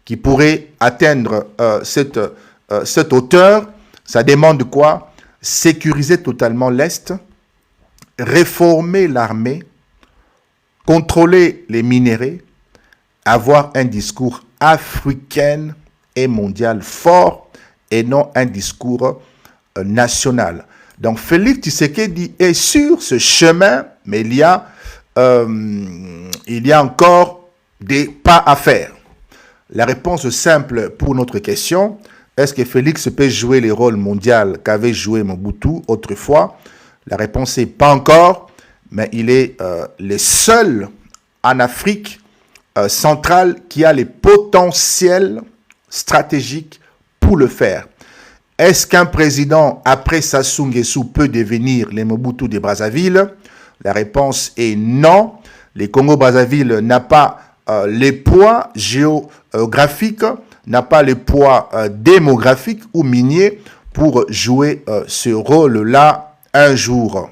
qui pourrait atteindre cette hauteur. Ça demande quoi? Sécuriser totalement l'Est, réformer l'armée, contrôler les minéraux, avoir un discours africain et mondial fort et non un discours national. Donc Félix Tshisekedi est sur ce chemin, mais il y a encore des pas à faire. La réponse simple pour notre question, est-ce que Félix peut jouer le rôle mondial qu'avait joué Mobutu autrefois? La réponse est pas encore, mais il est le seul en Afrique centrale qui a les potentiels stratégiques pour le faire. Est-ce qu'un président après Sassou Nguesso peut devenir le Mobutu de Brazzaville? La réponse est non. Le Congo-Brazzaville n'a pas les poids géographiques, n'a pas le poids démographique ou minier pour jouer ce rôle-là un jour.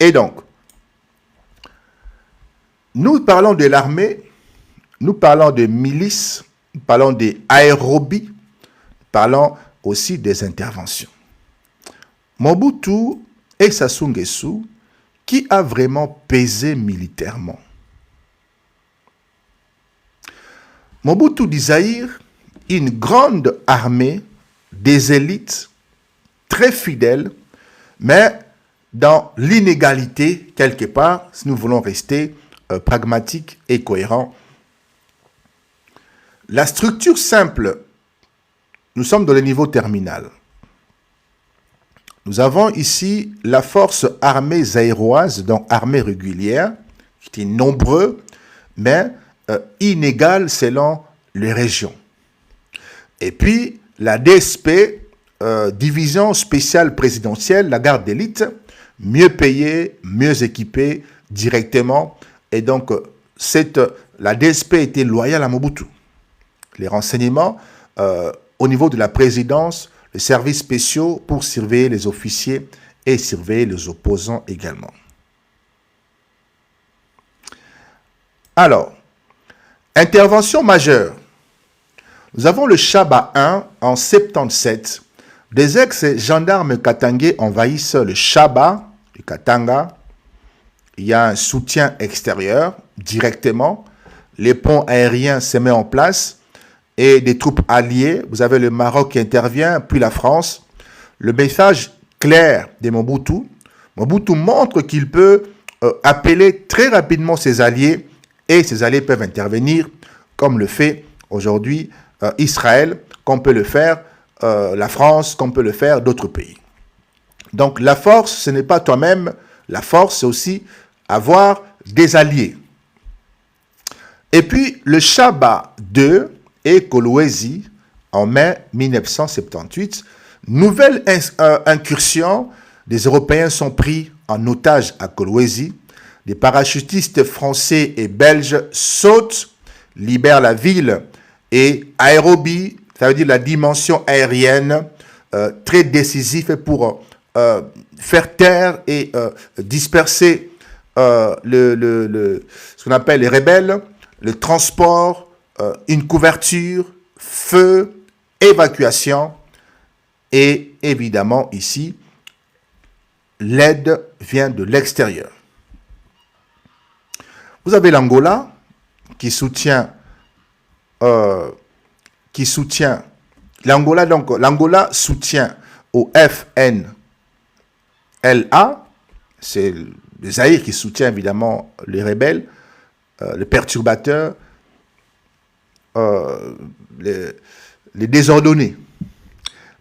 Et donc, nous parlons de l'armée, nous parlons de milices, nous parlons des aérobies, nous parlons aussi des interventions. Mobutu et Sassou Nguesso, qui a vraiment pesé militairement? Mobutu du Zaïre, une grande armée, des élites, très fidèles, mais dans l'inégalité quelque part, si nous voulons rester pragmatiques et cohérents. La structure simple, nous sommes dans le niveau terminal. Nous avons ici la force armée zaïroise, donc armée régulière, qui est nombreux, mais inégale selon les régions. Et puis, la DSP, division spéciale présidentielle, la garde d'élite, mieux payée, mieux équipée directement. Et donc, la DSP était loyale à Mobutu. Les renseignements, au niveau de la présidence, les services spéciaux pour surveiller les officiers et surveiller les opposants également. Alors, intervention majeure. Nous avons le Chaba 1 en 77. Des ex-gendarmes katangais envahissent le Chaba, le Katanga. Il y a un soutien extérieur directement. Les ponts aériens se mettent en place et des troupes alliées. Vous avez le Maroc qui intervient, puis la France. Le message clair de Mobutu. Mobutu montre qu'il peut appeler très rapidement ses alliés et ses alliés peuvent intervenir comme le fait aujourd'hui Israël, qu'on peut le faire la France, qu'on peut le faire d'autres pays. Donc la force, ce n'est pas toi-même. La force, c'est aussi avoir des alliés. Et puis le Chaba 2 et Kolwezi en mai 1978. Nouvelle incursion, des Européens sont pris en otage à Kolwezi. Des parachutistes français et belges sautent, libèrent la ville et aérobie, ça veut dire la dimension aérienne, très décisif pour faire taire et disperser ce qu'on appelle les rebelles, le transport, une couverture, feu, évacuation et évidemment ici, l'aide vient de l'extérieur. Vous avez l'Angola qui soutient l'Angola, donc l'Angola soutient au FNLA, c'est le Zaïre qui soutient évidemment les rebelles, les perturbateurs, les désordonnés.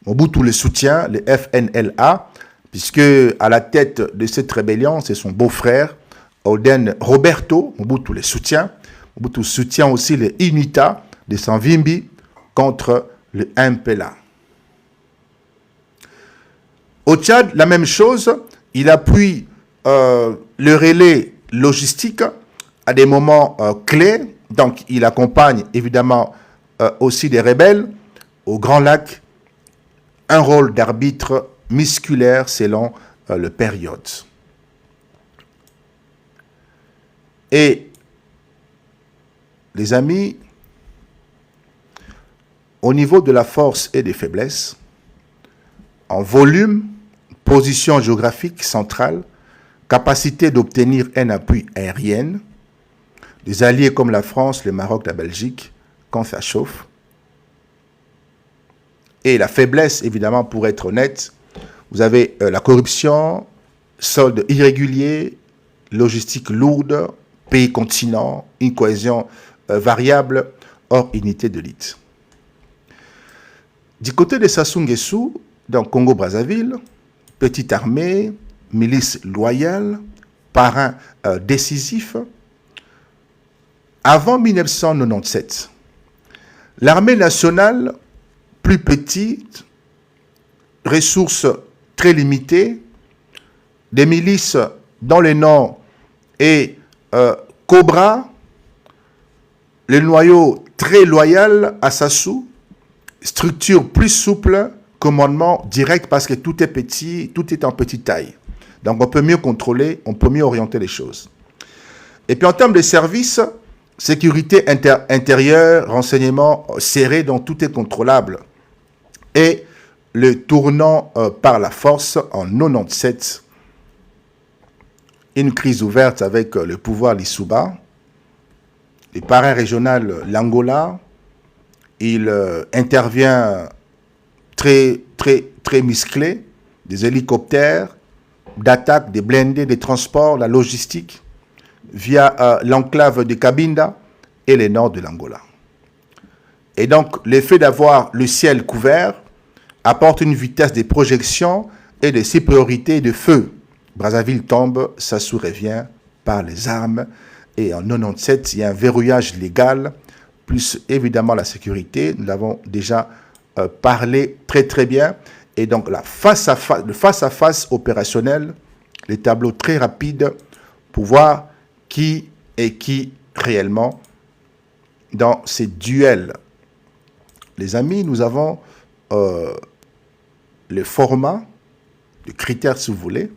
Mobutu le soutient, le FNLA, puisque à la tête de cette rébellion, c'est son beau-frère, Oden Roberto. Mobutu le soutient. Mobutu soutient aussi les UNITA de Savimbi contre le MPLA. Au Tchad, la même chose, il appuie le relais logistique à des moments clés. Donc, il accompagne évidemment aussi des rebelles au Grand Lac, un rôle d'arbitre musculaire selon le période. Et les amis, au niveau de la force et des faiblesses, en volume, position géographique centrale, capacité d'obtenir un appui aérien, des alliés comme la France, le Maroc, la Belgique, quand ça chauffe. Et la faiblesse, évidemment, pour être honnête, vous avez la corruption, solde irrégulier, logistique lourde, pays continent, une cohésion variable, hors unité de l'élite. Du côté de Sassou Nguesso, dans Congo-Brazzaville, petite armée, milice loyale, parrain décisif. Avant 1997, l'armée nationale, plus petite, ressources très limitées, des milices dans le nord et Cobra, le noyau très loyal à Sassou, structure plus souple, commandement direct parce que tout est petit, tout est en petite taille. Donc on peut mieux contrôler, on peut mieux orienter les choses. Et puis en termes de services, sécurité intérieure, renseignement serré, donc tout est contrôlable. Et le tournant par la force en 97, une crise ouverte avec le pouvoir Lissouba, le parrain régional l'Angola, il intervient très musclé, des hélicoptères, d'attaque, des blindés, des transports, la logistique, via l'enclave de Cabinda et les nord de l'Angola. Et donc, le fait d'avoir le ciel couvert apporte une vitesse de projection et de supériorité de feu. Brazzaville tombe, Sassou revient par les armes. Et en 97, il y a un verrouillage légal, plus évidemment la sécurité. Nous l'avons déjà parlé très bien. Et donc, le face-à-face opérationnel, les tableaux très rapides pour voir qui est qui réellement dans ces duels. Les amis, nous avons le format, le critère si vous voulez.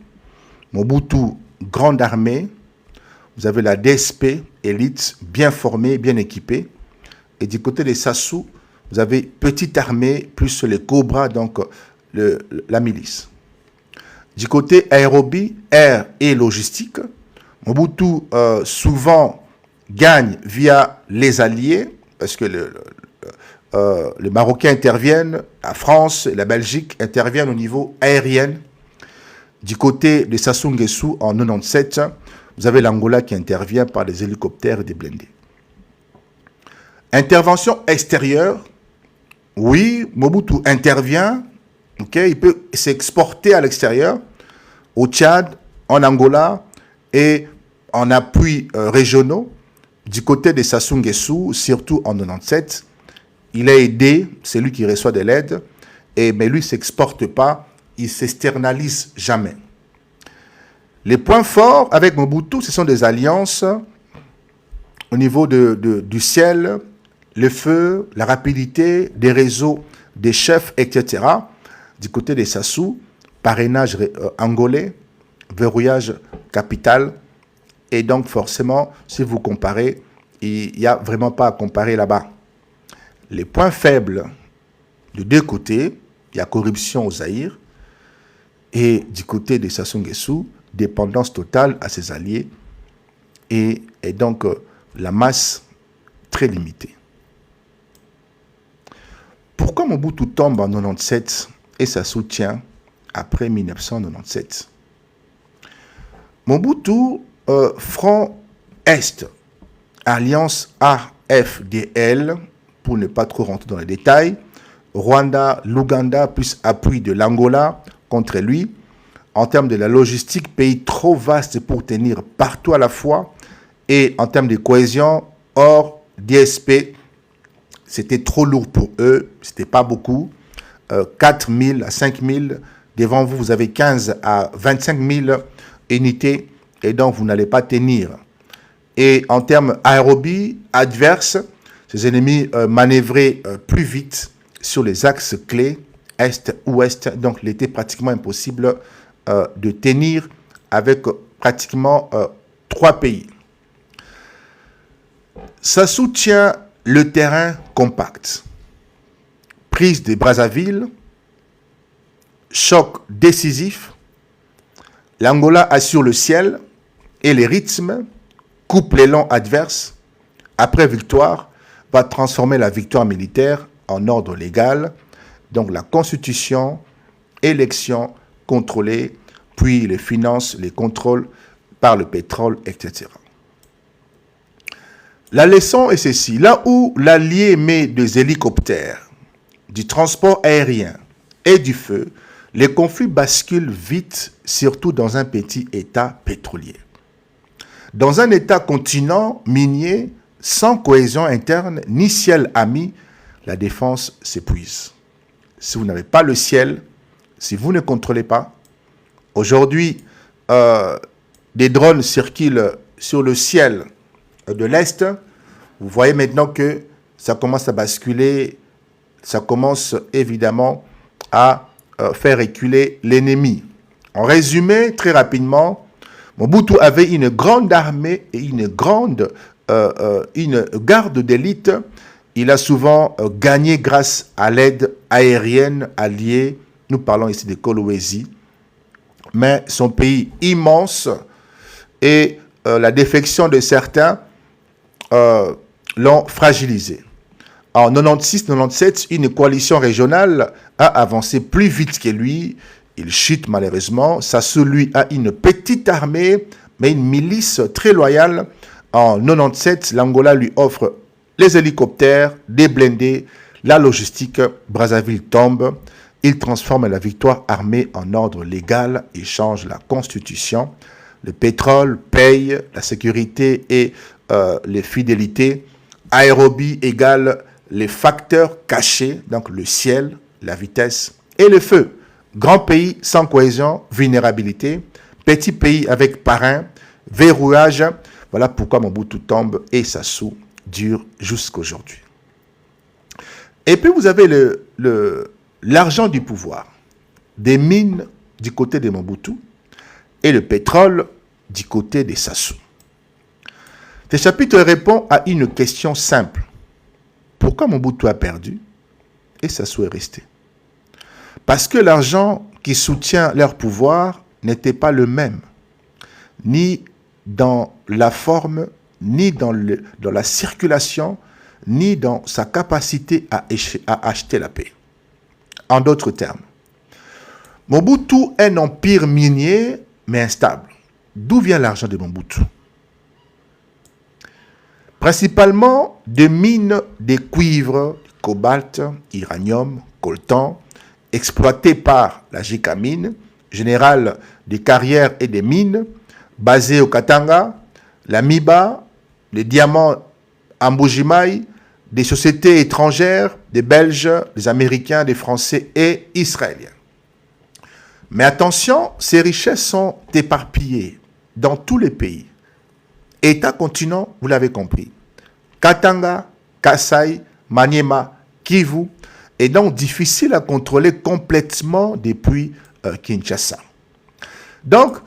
Mobutu, grande armée. Vous avez la DSP, élite, bien formée, bien équipée. Et du côté des Sassou, vous avez petite armée, plus les Cobras, donc la milice. Du côté aérobie, air et logistique, Mobutu souvent gagne via les alliés, parce que les Marocains interviennent, la France et la Belgique interviennent au niveau aérien. Du côté de Sassou Nguesso, en 97, vous avez l'Angola qui intervient par des hélicoptères et des blindés. Intervention extérieure, oui, Mobutu intervient, okay, il peut s'exporter à l'extérieur, au Tchad, en Angola et en appui régionaux. Du côté de Sassou Nguesso, surtout en 97, il est aidé, c'est lui qui reçoit de l'aide, mais lui ne s'exporte pas, il ne s'externalise jamais. Les points forts avec Mobutu, ce sont des alliances au niveau du ciel, le feu, la rapidité, des réseaux, des chefs, etc. Du côté des Sassou, parrainage angolais, verrouillage capital. Et donc forcément, si vous comparez, il n'y a vraiment pas à comparer là-bas. Les points faibles de deux côtés, il y a corruption au Zaïre. Et du côté des Sassou Nguesso, dépendance totale à ses alliés et donc la masse très limitée. Pourquoi Mobutu tombe en 97 et ça soutient après 1997? Mobutu, Front Est, Alliance AFDL, pour ne pas trop rentrer dans les détails, Rwanda, l'Ouganda, plus appui de l'Angola contre lui. En termes de la logistique, pays trop vaste pour tenir partout à la fois. Et en termes de cohésion, hors DSP, c'était trop lourd pour eux. C'était pas beaucoup. 4 000 à 5 000. Devant vous, vous avez 15 à 25 000 unités. Et donc, vous n'allez pas tenir. Et en termes aérobie adverse, ces ennemis manœuvraient plus vite sur les axes clés, est-ouest. Donc, il était pratiquement impossible de tenir avec pratiquement 3 pays. Ça soutient le terrain compact. Prise de Brazzaville, choc décisif, l'Angola assure le ciel et les rythmes, coupe l'élan adverse, après victoire, va transformer la victoire militaire en ordre légal, donc la constitution, élection, contrôlés, puis les finances, les contrôles par le pétrole, etc. La leçon est ceci. Là où l'allié met des hélicoptères, du transport aérien et du feu, les conflits basculent vite, surtout dans un petit État pétrolier. Dans un État continent minier, sans cohésion interne, ni ciel ami, la défense s'épuise. Si vous n'avez pas le ciel, si vous ne contrôlez pas, aujourd'hui, des drones circulent sur le ciel de l'Est. Vous voyez maintenant que ça commence à basculer, ça commence évidemment à faire reculer l'ennemi. En résumé, très rapidement, Mobutu avait une grande armée et une garde d'élite. Il a souvent gagné grâce à l'aide aérienne alliée. Nous parlons ici de Kolwezi. Mais son pays immense et la défection de certains l'ont fragilisé. En 96-97, une coalition régionale a avancé plus vite que lui il chute malheureusement. Sassou, lui, a une petite armée, mais une milice très loyale. En 97, l'Angola lui offre les hélicoptères, des blindés, la logistique. Brazzaville tombe. Il transforme la victoire armée en ordre légal et change la constitution. Le pétrole paye la sécurité et les fidélités. Aérobie égale les facteurs cachés, donc le ciel, la vitesse et le feu. Grand pays sans cohésion, vulnérabilité. Petit pays avec parrain, verrouillage. Voilà pourquoi Mobutu tombe et Sassou dure jusqu'aujourd'hui. Et puis vous avez l'argent du pouvoir, des mines du côté de Mobutu et le pétrole du côté de Sassou. Ce chapitre répond à une question simple. Pourquoi Mobutu a perdu et Sassou est resté? Parce que l'argent qui soutient leur pouvoir n'était pas le même, ni dans la forme, ni dans la circulation, ni dans sa capacité à acheter la paix. En d'autres termes, Mobutu est un empire minier, mais instable. D'où vient l'argent de Mobutu? Principalement de mines de cuivre, cobalt, uranium, coltan, exploitées par la Gécamine, générale des carrières et des mines, basée au Katanga, la Miba, les diamants Ambujimai, des sociétés étrangères, des Belges, des Américains, des Français et Israéliens. Mais attention, ces richesses sont éparpillées dans tous les pays. État continent, vous l'avez compris. Katanga, Kasai, Maniema, Kivu, est donc difficile à contrôler complètement depuis Kinshasa. Donc,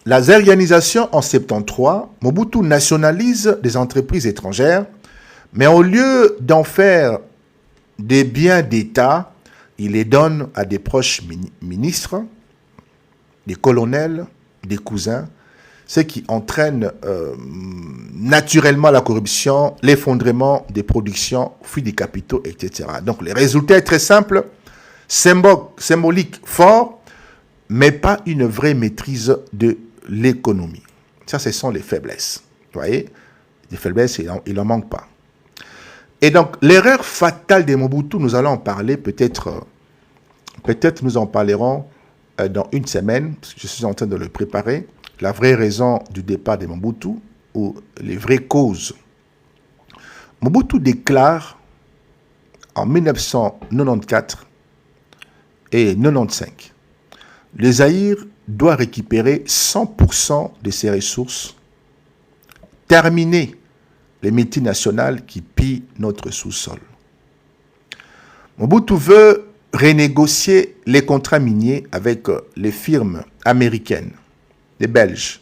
la zérianisation en 73, Mobutu nationalise des entreprises étrangères, mais au lieu d'en faire des biens d'État, il les donne à des proches ministres, des colonels, des cousins, ce qui entraîne naturellement la corruption, l'effondrement des productions, fuite des capitaux, etc. Donc le résultat est très simple, symbolique fort, mais pas une vraie maîtrise de l'économie. Ça, ce sont les faiblesses. Vous voyez, les faiblesses, il n'en manque pas. Et donc, l'erreur fatale de Mobutu, nous allons en parler peut-être nous en parlerons dans une semaine, parce que je suis en train de le préparer. La vraie raison du départ de Mobutu, ou les vraies causes. Mobutu déclare en 1994 et 1995, le Zaïre doit récupérer 100% de ses ressources, terminer les multinationales qui pillent notre sous-sol. Mobutu veut renégocier les contrats miniers avec les firmes américaines, les Belges,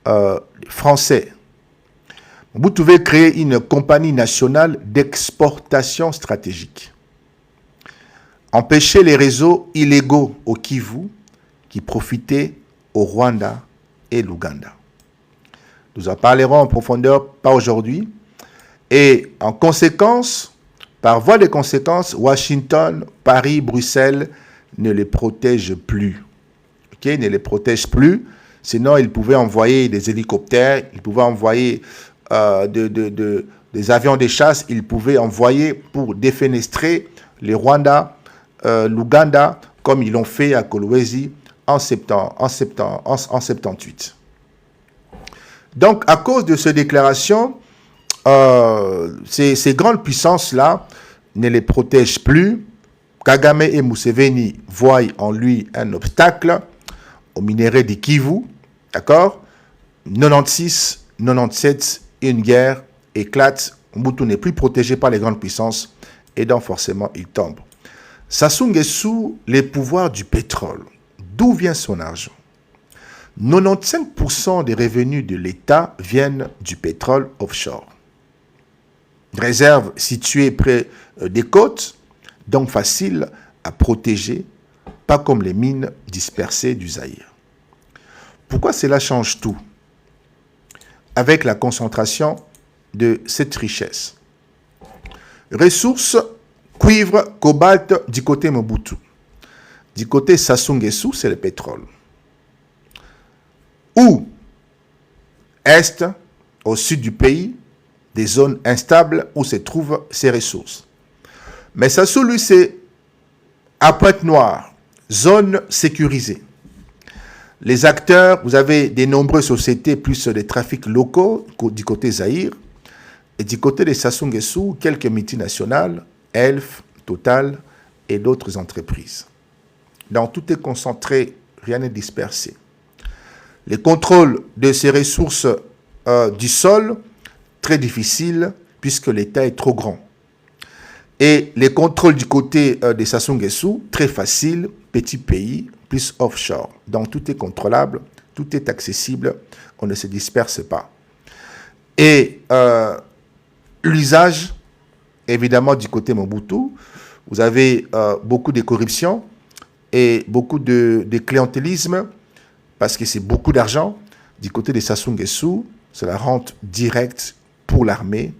les Français. Mobutu veut créer une compagnie nationale d'exportation stratégique. Empêcher les réseaux illégaux au Kivu qui profitaient au Rwanda et l'Ouganda. Nous en parlerons en profondeur, pas aujourd'hui. Et en conséquence, par voie de conséquence, Washington, Paris, Bruxelles ne les protègent plus. Okay? Ne les protègent plus. Sinon, ils pouvaient envoyer des hélicoptères, ils pouvaient envoyer des avions de chasse, ils pouvaient envoyer pour défenestrer les Rwanda, l'Ouganda, comme ils l'ont fait à Kolwezi en 78. Donc, à cause de ces déclarations, ces grandes puissances-là ne les protègent plus. Kagame et Museveni voient en lui un obstacle au minerai du Kivu. D'accord? 96, 97, une guerre éclate. Mobutu n'est plus protégé par les grandes puissances et donc forcément il tombe. Sassou Nguesso, les pouvoirs du pétrole. D'où vient son argent? 95% des revenus de l'État viennent du pétrole offshore. Réserve située près des côtes, donc facile à protéger, pas comme les mines dispersées du Zaïre. Pourquoi cela change tout? Avec la concentration de cette richesse. Ressources, cuivre, cobalt du côté Mobutu. Du côté Sassou Nguesso, c'est le pétrole. Ou, est, au sud du pays, des zones instables où se trouvent ses ressources. Mais Sassou, lui, c'est à Pointe-Noire, zone sécurisée. Les acteurs, vous avez des nombreuses sociétés, plus des trafics locaux du côté Zaïre. Et du côté des Sassou Nguesso, quelques multinationales, Elf, Total et d'autres entreprises. Donc tout est concentré, rien n'est dispersé. Les contrôles de ces ressources du sol, très difficiles puisque l'État est trop grand. Et les contrôles du côté des Sassou Nguesso, très faciles, petit pays, plus offshore. Donc tout est contrôlable, tout est accessible, on ne se disperse pas. Et l'usage, évidemment, du côté Mobutu, vous avez beaucoup de corruption et beaucoup de clientélisme, parce que c'est beaucoup d'argent. Du côté des Sassou Nguesso, c'est la rente directe pour l'armée,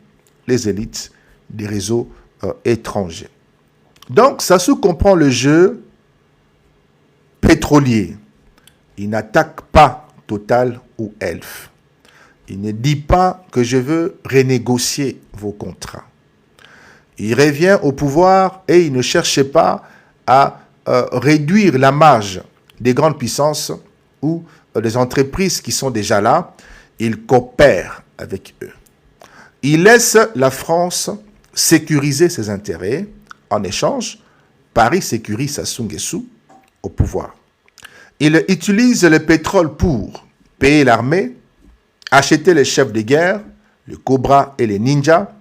les élites, des réseaux étrangers. Donc, Sassou comprend le jeu pétrolier. Il n'attaque pas Total ou Elf. Il ne dit pas que je veux renégocier vos contrats. Il revient au pouvoir et il ne cherche pas à réduire la marge des grandes puissances ou des entreprises qui sont déjà là. Il coopère avec eux. Il laisse la France sécuriser ses intérêts. En échange, Paris sécurise Sassou Nguesso au pouvoir. Il utilise le pétrole pour payer l'armée, acheter les chefs de guerre, le Cobra et les ninjas,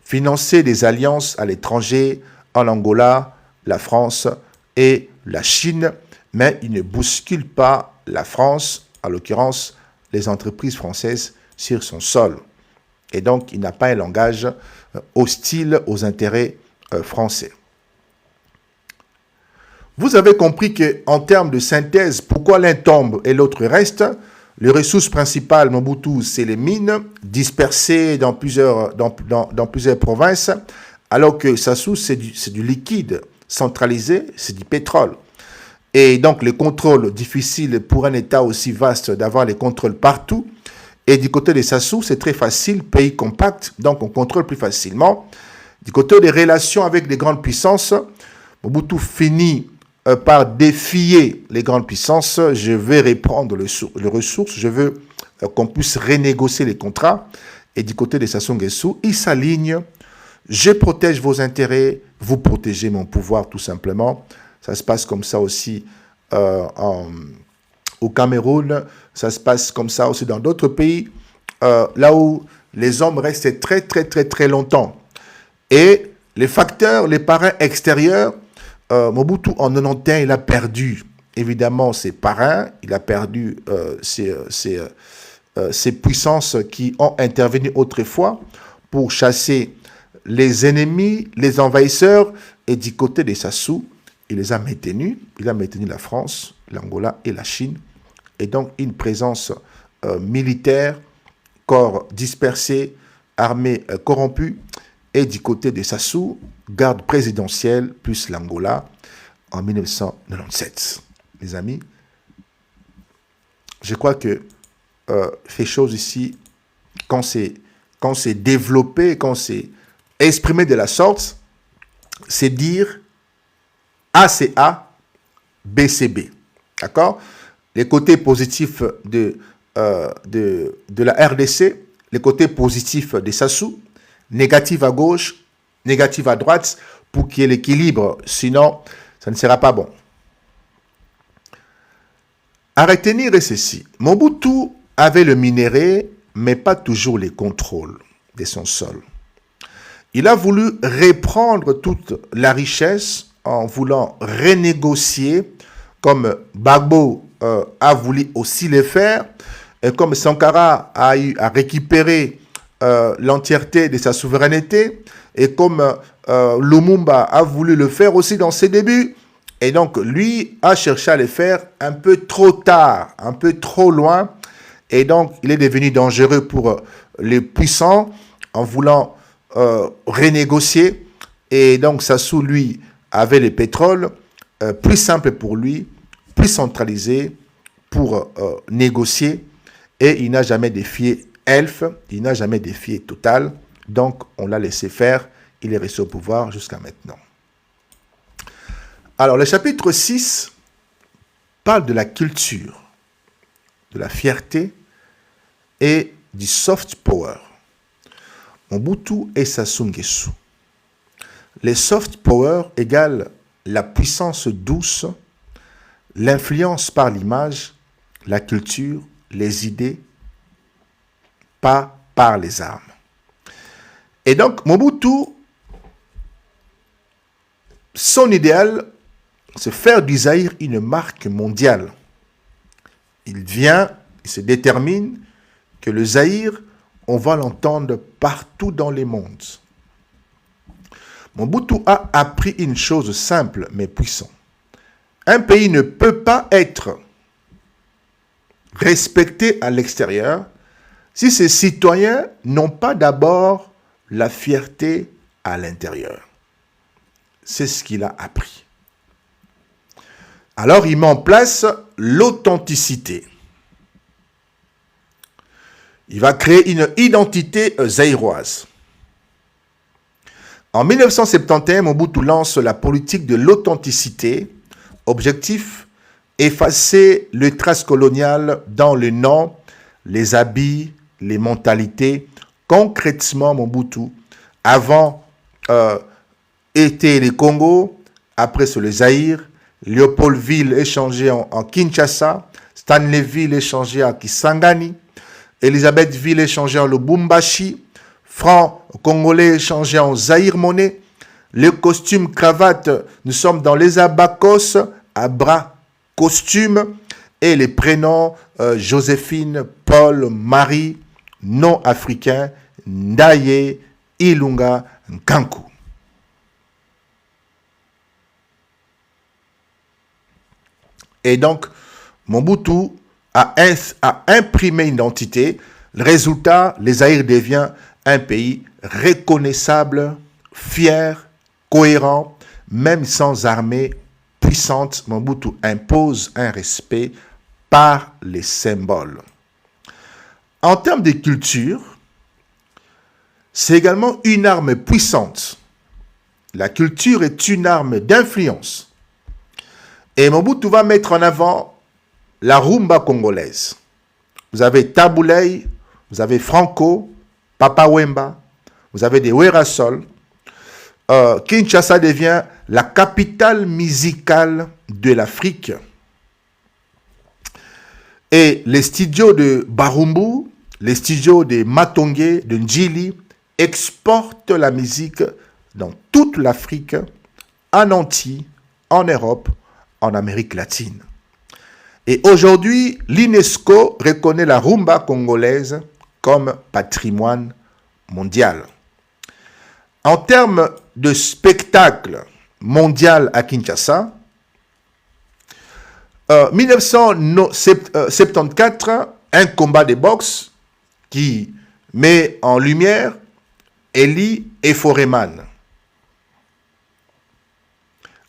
financer des alliances à l'étranger, en Angola, la France et la Chine, mais il ne bouscule pas la France, en l'occurrence les entreprises françaises, sur son sol. Et donc, il n'a pas un langage hostile aux intérêts français. Vous avez compris qu'en termes de synthèse, pourquoi l'un tombe et l'autre reste? Les ressources principales, Mobutu, c'est les mines dispersées dans plusieurs provinces, alors que Sassou, c'est du liquide centralisé, c'est du pétrole. Et donc, les contrôles difficiles pour un État aussi vaste d'avoir les contrôles partout. Et du côté des Sassou, c'est très facile, pays compact, donc on contrôle plus facilement. Du côté des relations avec les grandes puissances, Mobutu finit par défier les grandes puissances. Je vais reprendre les ressources, je veux qu'on puisse renégocier les contrats. Et du côté des Sassou Nguesso, il s'aligne. Je protège vos intérêts, vous protégez mon pouvoir tout simplement. Ça se passe comme ça aussi au Cameroun, ça se passe comme ça aussi dans d'autres pays, là où les hommes restent très très très très longtemps. Et les facteurs, les parrains extérieurs, Mobutu en 91, il a perdu évidemment ses parrains, il a perdu ces puissances qui ont intervenu autrefois pour chasser les ennemis, les envahisseurs, et du côté des Sassou, il les a maintenus. Il a maintenu la France, l'Angola et la Chine. Et donc, une présence militaire, corps dispersés, armée corrompue. Et du côté des Sassou, garde présidentielle, plus l'Angola, en 1997. Les amis, je crois que ces choses ici, quand c'est développé, quand c'est exprimé de la sorte, c'est dire A c'est A, B c'est B. D'accord? Les côtés positifs de la RDC, les côtés positifs des Sassou, négatifs à gauche, négatifs à droite, pour qu'il y ait l'équilibre. Sinon, ça ne sera pas bon. À retenir ceci, Mobutu avait le minerai, mais pas toujours les contrôles de son sol. Il a voulu reprendre toute la richesse en voulant renégocier, comme Gbagbo a voulu aussi le faire, et comme Sankara a eu à récupérer l'entièreté de sa souveraineté, et comme Lumumba a voulu le faire aussi dans ses débuts. Et donc, lui a cherché à le faire un peu trop tard, un peu trop loin. Et donc, il est devenu dangereux pour les puissants en voulant renégocier. Et donc, Sassou, lui, avait le pétrole. plus simple pour lui, plus centralisé pour négocier, et il n'a jamais défié Elf, il n'a jamais défié Total, donc on l'a laissé faire, il est resté au pouvoir jusqu'à maintenant. Alors le chapitre 6 parle de la culture, de la fierté et du soft power. Mobutu et Sassou Nguesso. Les soft power égale la puissance douce, l'influence par l'image, la culture, les idées, pas par les armes. Et donc, Mobutu, son idéal, c'est faire du Zaïre une marque mondiale. Il se détermine que le Zaïre, on va l'entendre partout dans le monde. Mobutu a appris une chose simple mais puissante. Un pays ne peut pas être respecté à l'extérieur si ses citoyens n'ont pas d'abord la fierté à l'intérieur. C'est ce qu'il a appris. Alors il met en place l'authenticité. Il va créer une identité zaïroise. En 1971, Mobutu lance la politique de l'authenticité. Objectif, effacer les traces coloniales dans le nom, les habits, les mentalités. Concrètement, Mobutu, avant était le Congo, après c'est le Zaïre, Léopoldville est changé en Kinshasa, Stanleyville est changé en Kisangani, Elisabethville est changé en Lubumbashi, franc congolais est changé en Zaïre monnaie, le costume cravate, nous sommes dans les abacos, à bras costume, et les prénoms Joséphine, Paul, Marie, non africains, Ndaye, Ilunga, Nkankou. Et donc, Mobutu a imprimé une identité. Le résultat, le Zaïre devient un pays reconnaissable, fier, cohérent, même sans armée puissante. Mobutu impose un respect par les symboles. En termes de culture, c'est également une arme puissante. La culture est une arme d'influence. Et Mobutu va mettre en avant la rumba congolaise. Vous avez Tabouley, vous avez Franco, Papa Wemba, vous avez des Werasol. Kinshasa devient la capitale musicale de l'Afrique. Et les studios de Barumbu, les studios de Matongé, de Ndjili, exportent la musique dans toute l'Afrique, en Antilles, en Europe, en Amérique latine. Et aujourd'hui, l'UNESCO reconnaît la rumba congolaise comme patrimoine mondial. En termes de spectacle mondial à Kinshasa, 1974, un combat de boxe qui met en lumière Eli et Foreman.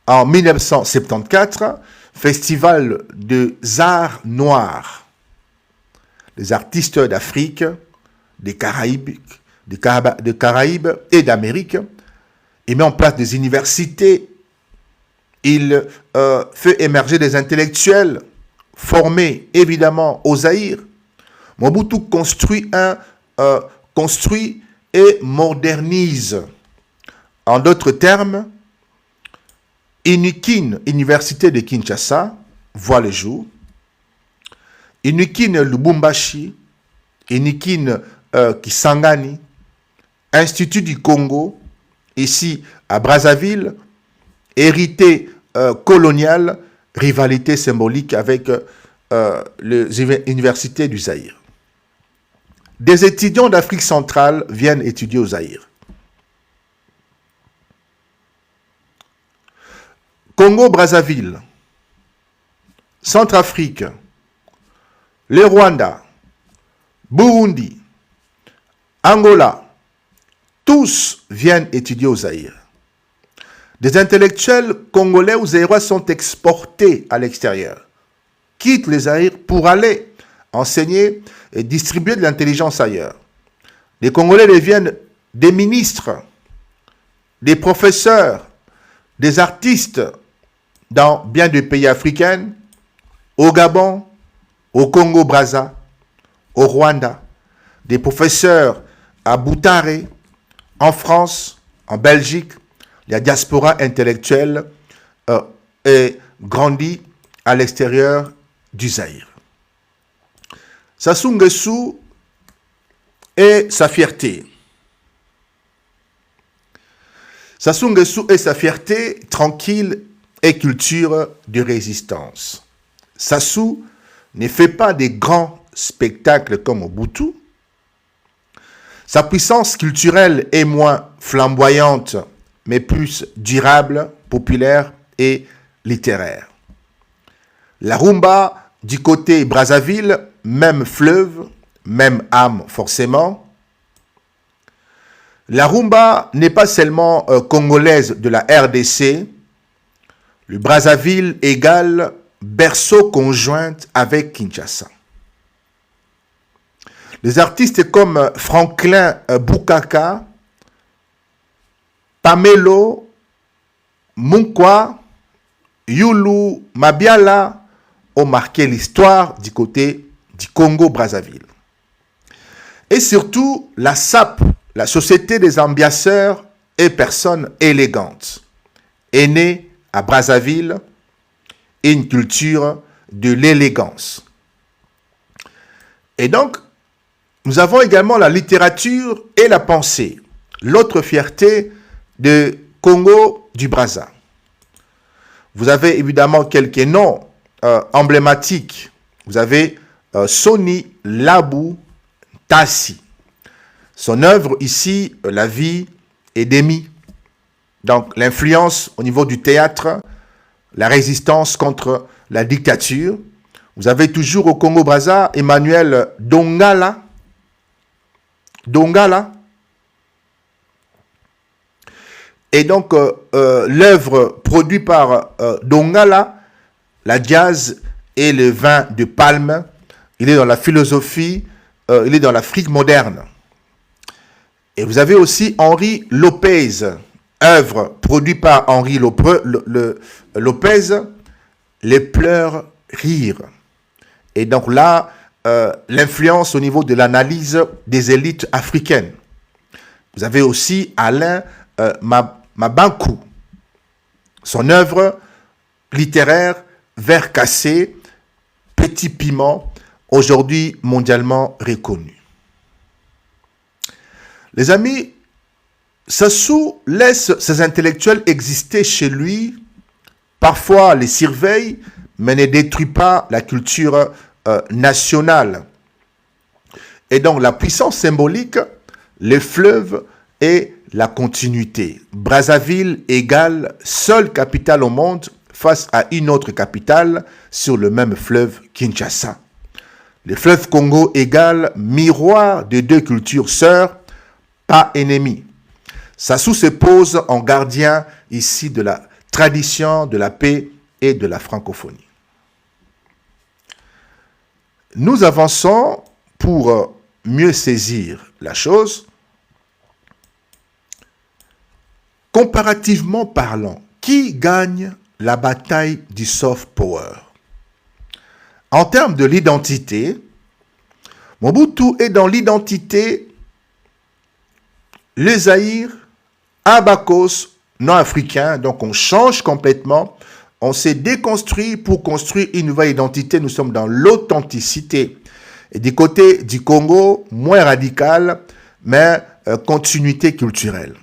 En 1974, festival des arts noirs. Les artistes d'Afrique, des Caraïbes et d'Amérique. Il met en place des universités. Il fait émerger des intellectuels formés évidemment au Zaïre. Mobutu construit et modernise. En d'autres termes, Inukin, Université de Kinshasa, voit le jour. Inukin Lubumbashi, Inukin Kisangani, Institut du Congo, ici à Brazzaville, hérité colonial, rivalité symbolique avec les universités du Zaïre. Des étudiants d'Afrique centrale viennent étudier au Zaïre. Congo-Brazzaville, Centrafrique, le Rwanda, Burundi, Angola, tous viennent étudier au Zaïre. Des intellectuels congolais ou zaïrois sont exportés à l'extérieur, quittent les Zaïre pour aller enseigner et distribuer de l'intelligence ailleurs. Les Congolais deviennent des ministres, des professeurs, des artistes dans bien des pays africains, au Gabon, au Congo-Brazza, au Rwanda, des professeurs à Boutaré, en France, en Belgique. La diaspora intellectuelle est grandie à l'extérieur du Zaïre. Sassou Nguesso et sa fierté. Sassou Nguesso et sa fierté tranquille et culture de résistance. Sassou ne fait pas des grands spectacles comme Mobutu. Sa puissance culturelle est moins flamboyante, mais plus durable, populaire et littéraire. La rumba du côté Brazzaville, même fleuve, même âme forcément. La rumba n'est pas seulement congolaise de la RDC. Le Brazzaville égale berceau conjointe avec Kinshasa. Les artistes comme Franklin Bukaka, Pamelo Munkwa, Yulu Mabiala ont marqué l'histoire du côté du Congo-Brazzaville. Et surtout, la SAP, la Société des ambianceurs et personnes élégantes, est née à Brazzaville une culture de l'élégance. Et donc, nous avons également la littérature et la pensée, l'autre fierté de Congo du Brazza. Vous avez évidemment quelques noms emblématiques. Vous avez Soni Labou Tassi. Son œuvre ici, La vie est d'Emi. Donc l'influence au niveau du théâtre, la résistance contre la dictature. Vous avez toujours au Congo-Brazza Emmanuel Dongala. Et donc, l'œuvre produite par Dongala, la jazz et le vin de palme, il est dans la philosophie, il est dans l'Afrique moderne. Et vous avez aussi Henri Lopez, œuvre produite par Henri Lopez, Les pleurs rires. Et donc là, l'influence au niveau de l'analyse des élites africaines. Vous avez aussi Alain Mabankou, son œuvre littéraire Vers cassé, Petit piment, aujourd'hui mondialement reconnu. Les amis, Sassou laisse ses intellectuels exister chez lui, parfois les surveille, mais ne détruit pas la culture nationale. Et donc la puissance symbolique, les fleuves et la continuité. Brazzaville égale seule capitale au monde face à une autre capitale sur le même fleuve Kinshasa. Le fleuve Congo égale miroir de deux cultures sœurs, pas ennemies. Sassou se pose en gardien ici de la tradition, de la paix et de la francophonie. Nous avançons pour mieux saisir la chose. Comparativement parlant, qui gagne la bataille du soft power? En termes de l'identité, Mobutu est dans l'identité, les Zaïre, Abakos, non-africain, donc on change complètement, on s'est déconstruit pour construire une nouvelle identité, nous sommes dans l'authenticité. Et du côté du Congo, moins radical, mais continuité culturelle.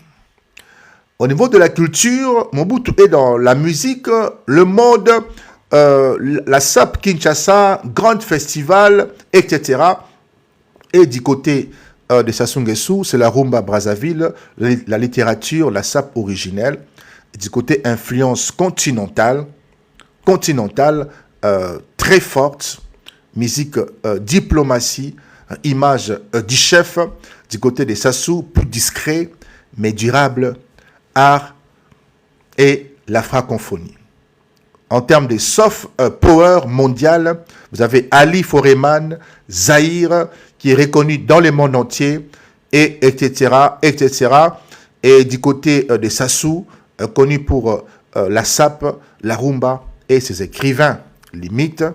Au niveau de la culture, Mobutu est dans la musique, le mode, la SAP Kinshasa, grand festival, etc. Et du côté de Sassou Nguesso, c'est la rumba Brazzaville, la littérature, la SAP originelle. Et du côté influence continentale, très forte, musique, diplomatie, image du chef. Du côté de Sassou, plus discret, mais durable, art et la francophonie. En termes de soft power mondial, vous avez Ali Foreman, Zaïre, qui est reconnu dans le monde entier, et etc., etc. Et du côté de Sassou, connu pour la sape, la rumba et ses écrivains limites,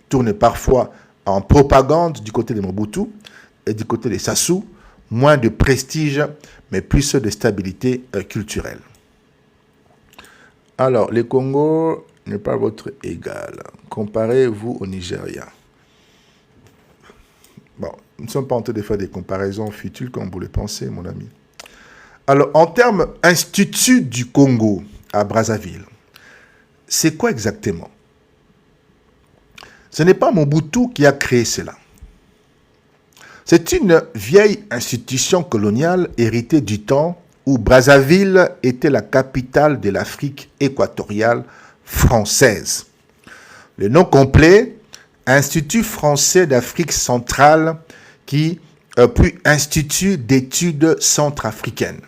tournent parfois en propagande du côté de Mobutu et du côté de Sassou, moins de prestige, mais plus de stabilité culturelle. Alors, le Congo n'est pas votre égal. Comparez-vous au Nigeria. Bon, nous ne sommes pas en train de faire des comparaisons futiles comme vous le pensez, mon ami. Alors, en termes Institut du Congo à Brazzaville, c'est quoi exactement? Ce n'est pas Mobutu qui a créé cela. C'est une vieille institution coloniale héritée du temps où Brazzaville était la capitale de l'Afrique équatoriale française. Le nom complet, Institut français d'Afrique centrale, puis Institut d'études centrafricaines.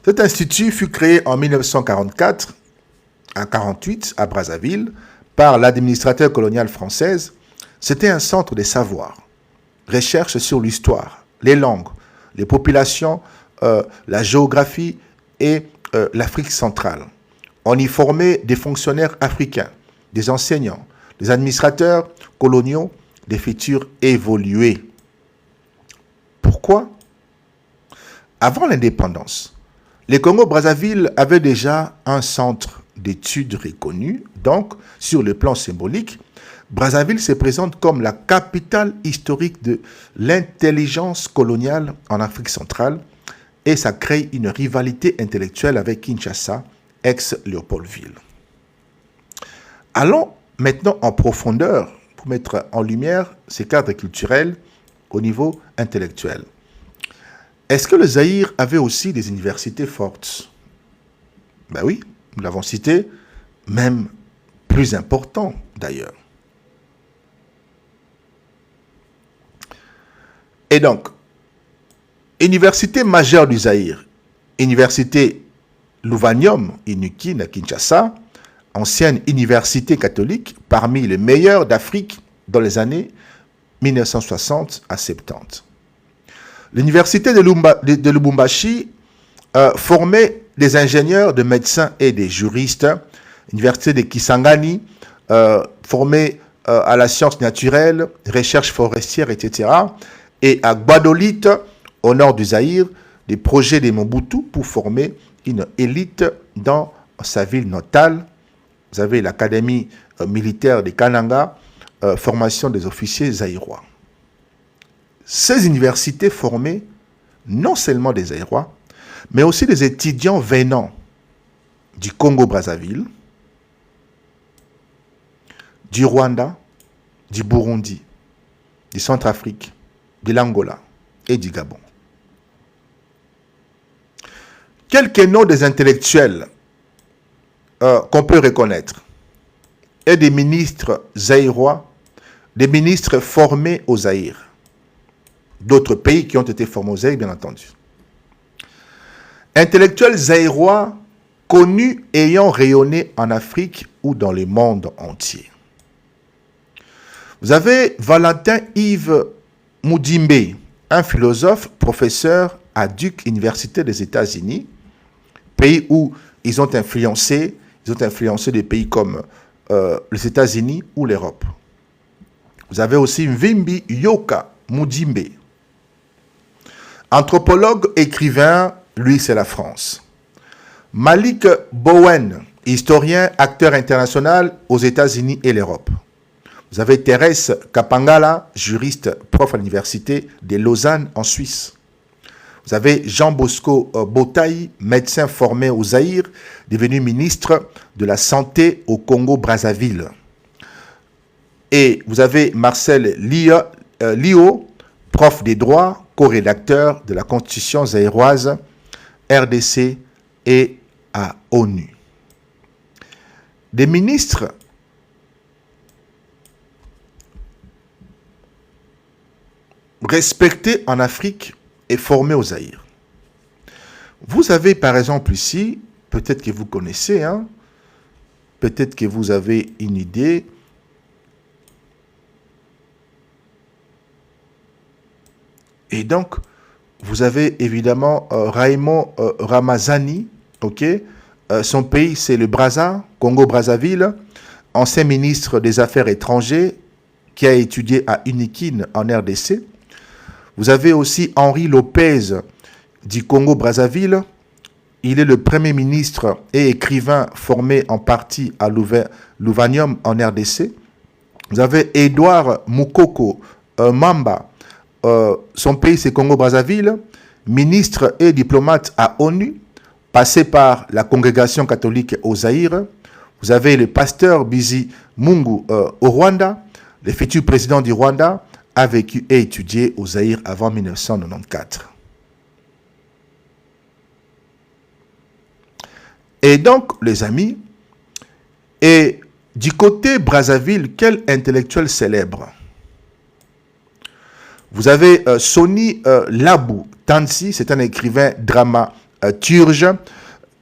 Cet institut fut créé en 1944 à 1948 à Brazzaville par l'administrateur colonial française. C'était un centre de savoir, recherche sur l'histoire, les langues, les populations, la géographie et l'Afrique centrale. On y formait des fonctionnaires africains, des enseignants, des administrateurs coloniaux, des futurs évolués. Pourquoi? Avant l'indépendance, le Congo-Brazzaville avait déjà un centre d'études reconnu. Donc, sur le plan symbolique, Brazzaville se présente comme la capitale historique de l'intelligence coloniale en Afrique centrale et ça crée une rivalité intellectuelle avec Kinshasa, ex-Léopoldville. Allons maintenant en profondeur pour mettre en lumière ces cadres culturels au niveau intellectuel. Est-ce que le Zaïre avait aussi des universités fortes? Ben oui, nous l'avons cité, même plus important d'ailleurs. Et donc, université majeure du Zaïre, université Louvanium Inukine à Kinshasa, ancienne université catholique parmi les meilleures d'Afrique dans les années 1960 à 70. L'université de Lubumbashi formait des ingénieurs, des médecins et des juristes. L'université de Kisangani formait à la science naturelle, recherche forestière, etc. Et à Gbadolite, au nord du Zaïre, des projets de Mobutu pour former une élite dans sa ville natale. Vous avez l'académie militaire de Kananga, formation des officiers zaïrois. Ces universités formaient non seulement des Zaïrois, mais aussi des étudiants venant du Congo-Brazzaville, du Rwanda, du Burundi, du Centrafrique, de l'Angola et du Gabon. Quelques noms des intellectuels qu'on peut reconnaître et des ministres zaïrois, des ministres formés au Zaïre. D'autres pays qui ont été formés au Zaïre, bien entendu. Intellectuels zaïrois connus ayant rayonné en Afrique ou dans le monde entier. Vous avez Valentin Yves Mudimbe, un philosophe, professeur à Duke Université des États-Unis, pays où ils ont influencé des pays comme les États-Unis ou l'Europe. Vous avez aussi Mvimbi Yoka Mudimbe, anthropologue, écrivain, lui c'est la France. Malik Bowen, historien, acteur international aux États-Unis et l'Europe. Vous avez Thérèse Kapangala, juriste, prof à l'université de Lausanne en Suisse. Vous avez Jean Bosco Botaï, médecin formé au Zaïre, devenu ministre de la Santé au Congo-Brazzaville. Et vous avez Marcel Lio, prof des droits, co-rédacteur de la Constitution zaïroise, RDC et à ONU. Des ministres respectés en Afrique et formés au Zaïre. Vous avez par exemple ici peut-être que vous connaissez, hein? Peut-être que vous avez une idée. Et donc, vous avez évidemment Raymond Ramazani, ok? Son pays, c'est le Congo-Brazzaville, ancien ministre des Affaires étrangères, qui a étudié à Unikin en RDC. Vous avez aussi Henri Lopez du Congo-Brazzaville. Il est le premier ministre et écrivain formé en partie à l'Ouvanium en RDC. Vous avez Edouard Moukoko Mamba. Son pays, c'est Congo-Brazzaville. Ministre et diplomate à ONU, passé par la congrégation catholique au Zaïre. Vous avez le pasteur Bizi Mungu au Rwanda. Le futur président du Rwanda a vécu et étudié au Zaïre avant 1994. Et donc, les amis, et du côté Brazzaville, quel intellectuel célèbre? Vous avez Soni Labou Tansi, c'est un écrivain dramaturge.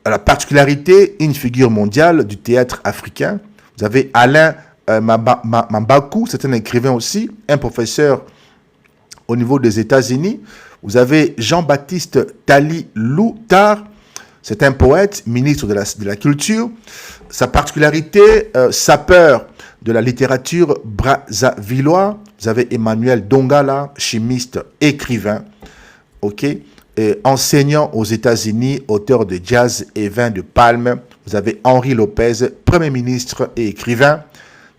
La particularité, une figure mondiale du théâtre africain. Vous avez Alain Mambakou, c'est un écrivain aussi, un professeur au niveau des États-Unis. Vous avez Jean-Baptiste Tali Loutar, c'est un poète, ministre de la Culture. Sa particularité, sapeur de la littérature brazzavilloise. Vous avez Emmanuel Dongala, chimiste, écrivain, ok, et enseignant aux États-Unis, auteur de jazz et vin de palme. Vous avez Henri Lopez, premier ministre et écrivain,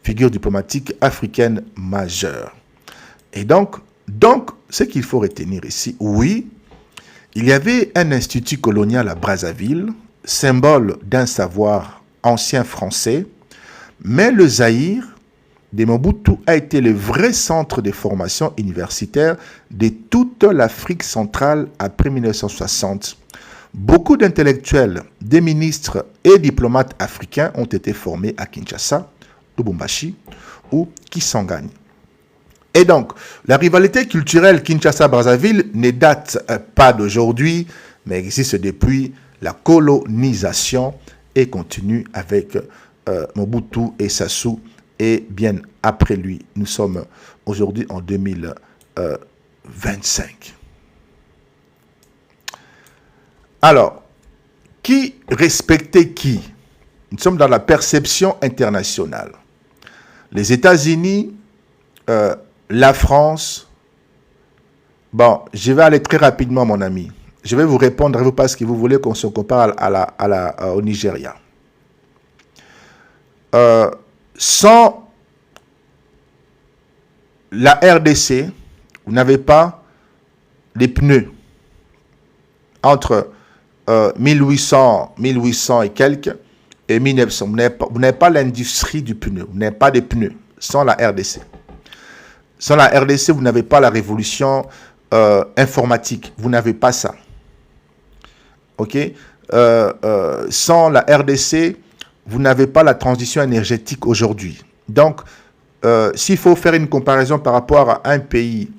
figure diplomatique africaine majeure. Et donc ce qu'il faut retenir ici, oui, il y avait un institut colonial à Brazzaville, symbole d'un savoir ancien français, mais le Zaïre de Mobutu a été le vrai centre de formation universitaire de toute l'Afrique centrale après 1960. Beaucoup d'intellectuels, des ministres et diplomates africains ont été formés à Kinshasa, Lubumbashi ou Kisangani. Et donc, la rivalité culturelle Kinshasa-Brazzaville ne date pas d'aujourd'hui, mais existe depuis la colonisation et continue avec Mobutu et Sassou et bien après lui. Nous sommes aujourd'hui en 2025. Alors, qui respectait qui? Nous sommes dans la perception internationale. Les États-Unis, la France. Bon, je vais aller très rapidement, mon ami. Je vais vous répondre parce que vous voulez qu'on se compare au Nigeria. Sans la RDC, vous n'avez pas les pneus. Entre 1800 et quelques et 1900, vous n'avez pas l'industrie du pneu. Vous n'avez pas de pneus sans la RDC. Sans la RDC, vous n'avez pas la révolution informatique. Vous n'avez pas ça. OK? Sans la RDC, vous n'avez pas la transition énergétique aujourd'hui. Donc, s'il faut faire une comparaison par rapport à un pays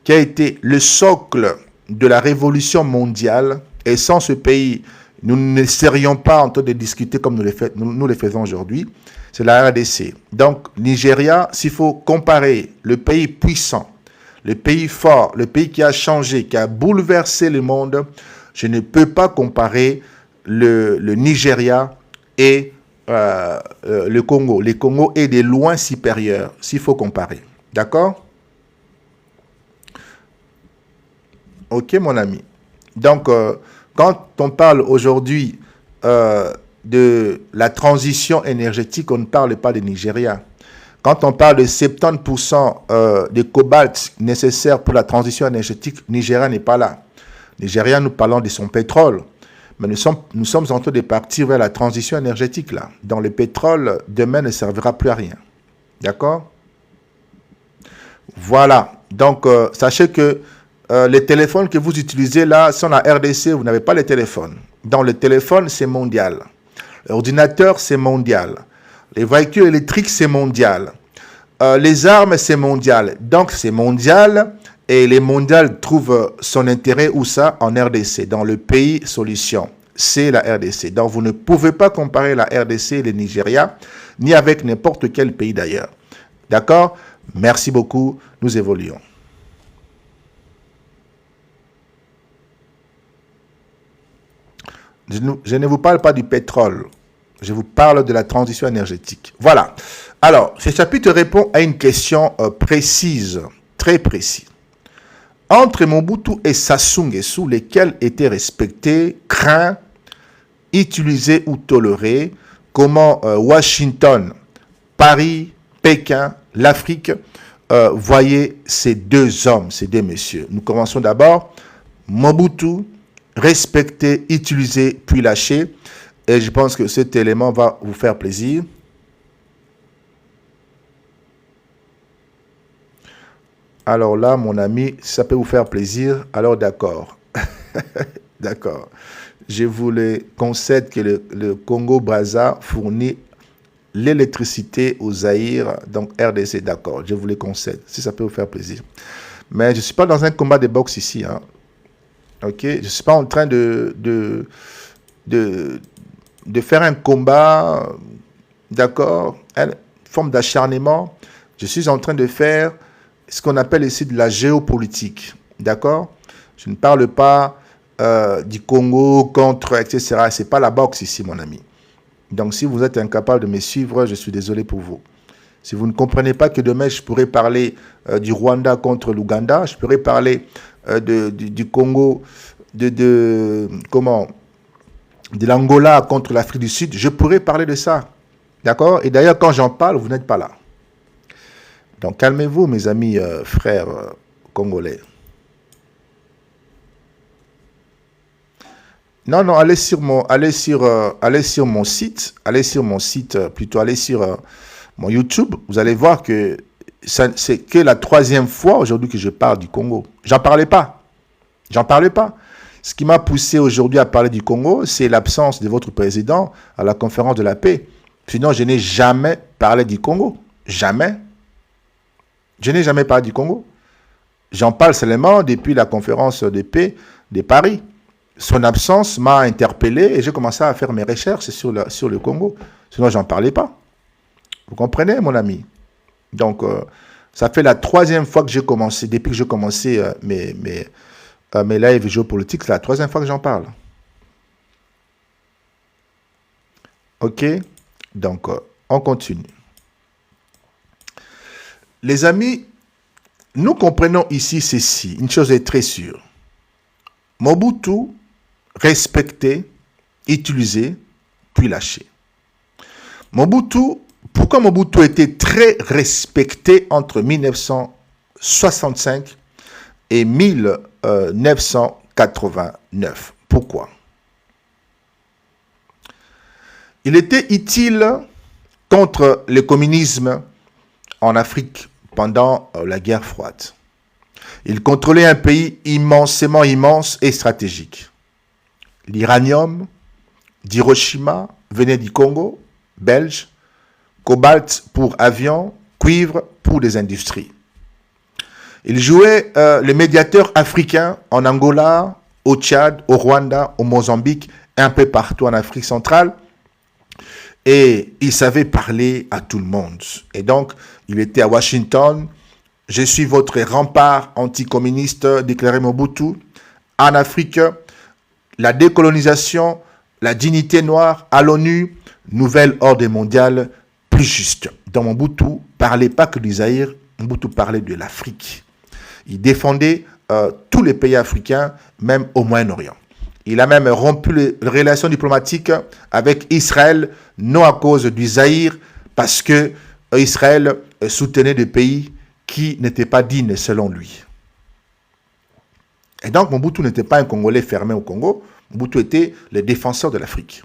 qui a été le socle de la révolution mondiale, et sans ce pays, nous ne serions pas en train de discuter comme nous le faisons aujourd'hui, c'est la RDC. Donc, Nigeria, s'il faut comparer le pays puissant, le pays fort, le pays qui a changé, qui a bouleversé le monde, je ne peux pas comparer le Nigeria et le Congo. Le Congo est de loin supérieur, s'il faut comparer. D'accord? Ok, mon ami. Donc, quand on parle aujourd'hui de la transition énergétique, on ne parle pas de Nigeria. Quand on parle de 70% de cobalt nécessaire pour la transition énergétique, Nigeria n'est pas là. Nigeria, nous parlons de son pétrole. Mais nous sommes en train de partir vers la transition énergétique là. Dans le pétrole, demain ne servira plus à rien. D'accord? Voilà. Donc, sachez que les téléphones que vous utilisez là, sans la RDC, vous n'avez pas les téléphones. Dans le téléphone, c'est mondial. L'ordinateur, c'est mondial. Les véhicules électriques, c'est mondial. Les armes, c'est mondial. Donc, c'est mondial. Et les mondiales trouvent son intérêt où ça? En RDC, dans le pays solution. c'est la RDC. Donc, vous ne pouvez pas comparer la RDC et le Nigeria, ni avec n'importe quel pays d'ailleurs. D'accord? Merci beaucoup. Nous évoluons. Je ne vous parle pas du pétrole. Je vous parle de la transition énergétique. Voilà. Alors, ce chapitre répond à une question précise, très précise. Entre Mobutu et Sassou Nguesso, lesquels étaient respectés, craints, utilisés ou tolérés, comment Washington, Paris, Pékin, l'Afrique voyaient ces deux hommes, ces deux messieurs. Nous commençons d'abord. Mobutu, respecté, utilisé, puis lâché. Et je pense que cet élément va vous faire plaisir. Alors là, mon ami, si ça peut vous faire plaisir, alors d'accord. D'accord. Je vous le concède que le Congo-Brazza fournit l'électricité au Zaïre, donc RDC, d'accord. Je vous le concède, si ça peut vous faire plaisir. Mais je ne suis pas dans un combat de boxe ici. Hein. Ok, je ne suis pas en train de faire un combat, d'accord, une forme d'acharnement. Je suis en train de faire ce qu'on appelle ici de la géopolitique, d'accord. Je ne parle pas du Congo contre, etc. Ce n'est pas la boxe ici, mon ami. Donc, si vous êtes incapable de me suivre, je suis désolé pour vous. Si vous ne comprenez pas que demain, je pourrais parler du Rwanda contre l'Ouganda, je pourrais parler du Congo, de l'Angola contre l'Afrique du Sud, je pourrais parler de ça. D'accord? Et d'ailleurs, quand j'en parle, vous n'êtes pas là. Donc, calmez-vous, mes amis, frères congolais. Non, non, allez sur mon site, allez sur mon YouTube. Vous allez voir que c'est que la 3e fois aujourd'hui que je parle du Congo. J'en parlais pas. Ce qui m'a poussé aujourd'hui à parler du Congo, c'est l'absence de votre président à la conférence de la paix. Sinon, je n'ai jamais parlé du Congo. Jamais. Je n'ai jamais parlé du Congo. J'en parle seulement depuis la conférence de paix de Paris. Son absence m'a interpellé et j'ai commencé à faire mes recherches sur le Congo. Sinon, j'en parlais pas. Vous comprenez, mon ami? Donc, ça fait la 3e fois que j'ai commencé, depuis que j'ai commencé mes lives géopolitiques, c'est la 3e fois que j'en parle. Ok? Donc, on continue. Les amis, nous comprenons ici ceci. Une chose est très sûre. Mobutu, respecté, utilisé, puis lâché. Pourquoi Mobutu était très respecté entre 1965 et 1989? Pourquoi? Il était utile contre le communisme en Afrique pendant la guerre froide. Il contrôlait un pays immensément immense et stratégique. L'uranium d'Hiroshima venait du Congo, belge, cobalt pour avions, cuivre pour des industries. Il jouait le médiateur africain en Angola, au Tchad, au Rwanda, au Mozambique, un peu partout en Afrique centrale. Et il savait parler à tout le monde. Et donc, il était à Washington. Je suis votre rempart anticommuniste, déclarait Mobutu. En Afrique, la décolonisation, la dignité noire à l'ONU, nouvelle ordre mondiale plus juste. Donc Mobutu ne parlait pas que du Zaïre, Mobutu parlait de l'Afrique. Il défendait tous les pays africains, même au Moyen-Orient. Il a même rompu les relations diplomatiques avec Israël, non à cause du Zaïre, parce que Israël soutenait des pays qui n'étaient pas dignes selon lui. Et donc Mobutu n'était pas un Congolais fermé au Congo, Mobutu était le défenseur de l'Afrique.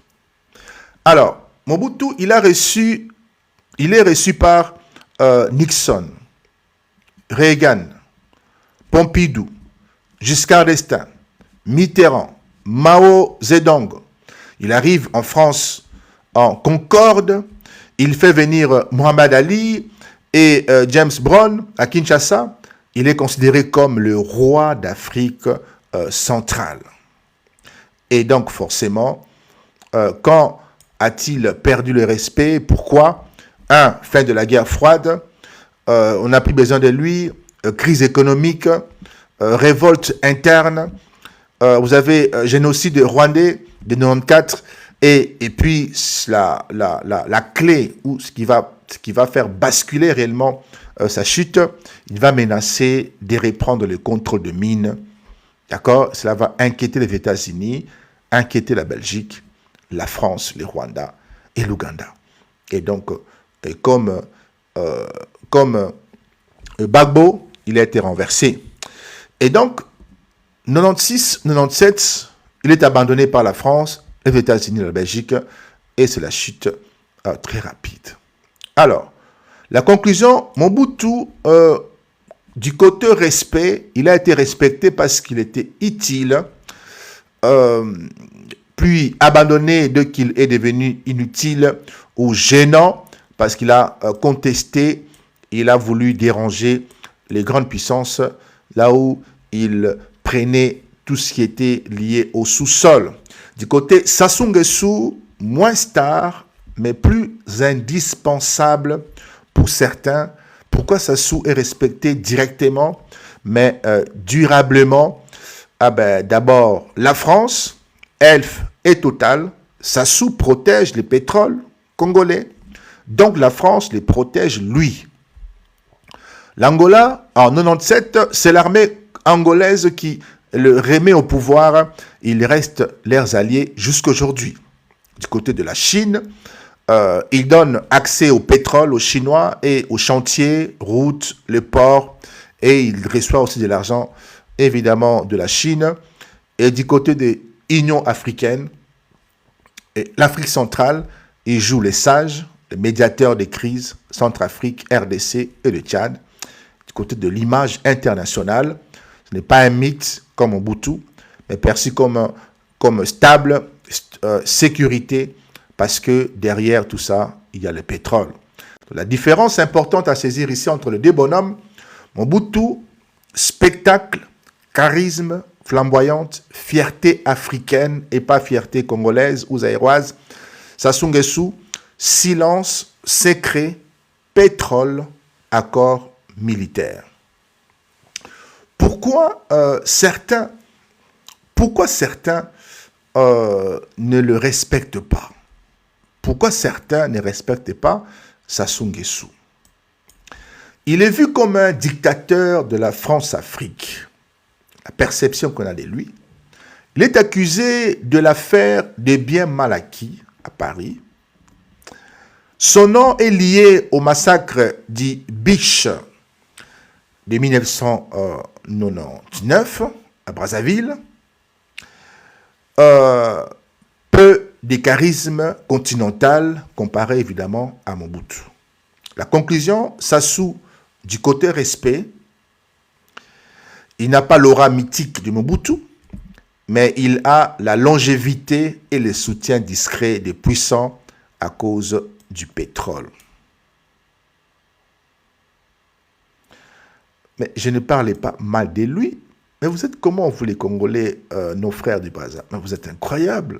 Alors, Mobutu, il est reçu par Nixon, Reagan, Pompidou, Giscard d'Estaing, Mitterrand, Mao Zedong. Il arrive en France en Concorde, il fait venir Mohamed Ali et James Brown à Kinshasa. Il est considéré comme le roi d'Afrique centrale. Et donc, forcément, quand a-t-il perdu le respect? Pourquoi? Fin de la guerre froide, on n'a plus besoin de lui, crise économique, révolte interne, vous avez génocide rwandais de 94, et puis la clé, ou ce qui va faire basculer réellement sa chute, il va menacer de reprendre le contrôle de mines. D'accord? Cela va inquiéter les États-Unis, inquiéter la Belgique, la France, le Rwanda et l'Ouganda. Et donc, comme Gbagbo, il a été renversé. Et donc, 96, 97, il est abandonné par la France, les États-Unis et la Belgique, et c'est la chute très rapide. Alors, la conclusion, Mobutu, du côté respect, il a été respecté parce qu'il était utile, puis abandonné dès qu'il est devenu inutile ou gênant, parce qu'il a contesté, il a voulu déranger les grandes puissances, là où il prenait tout ce qui était lié au sous-sol. Du côté Sassou Nguesso, moins star, mais plus indispensable pour certains. Pourquoi Sassou est respecté directement, mais durablement? D'abord, la France, Elf et Total, Sassou protège les pétroles congolais. Donc la France les protège lui. L'Angola, en 97, c'est l'armée angolaise qui le remet au pouvoir. Ils restent leurs alliés jusqu'aujourd'hui. Du côté de la Chine, ils donnent accès au pétrole aux Chinois et aux chantiers, routes, les ports. Et ils reçoivent aussi de l'argent, évidemment, de la Chine. Et du côté de l'Union africaine, l'Afrique centrale, ils jouent les sages, les médiateurs des crises, Centrafrique, RDC et le Tchad. Du côté de l'image internationale, ce n'est pas un mythe comme Mobutu, mais perçu comme stable, sécurité, parce que derrière tout ça, il y a le pétrole. La différence importante à saisir ici entre les deux bonhommes, Mobutu, spectacle, charisme, flamboyante, fierté africaine et pas fierté congolaise ou zaïroise. Sassou Nguesso, silence, secret, pétrole, accord militaire. Pourquoi certains ne le respectent pas? Pourquoi certains ne respectent pas Sassou Nguesso? Il est vu comme un dictateur de la France-Afrique. La perception qu'on a de lui. Il est accusé de l'affaire des biens mal acquis à Paris. Son nom est lié au massacre du Biche de 1999 à Brazzaville. Peu de charisme continental comparé évidemment à Mobutu. La conclusion, Sassou, du côté respect, il n'a pas l'aura mythique de Mobutu, mais il a la longévité et le soutien discret des puissants à cause du pétrole. Mais je ne parlais pas mal de lui. Mais vous êtes comment, vous les Congolais, nos frères du Brazza? Mais vous êtes incroyables.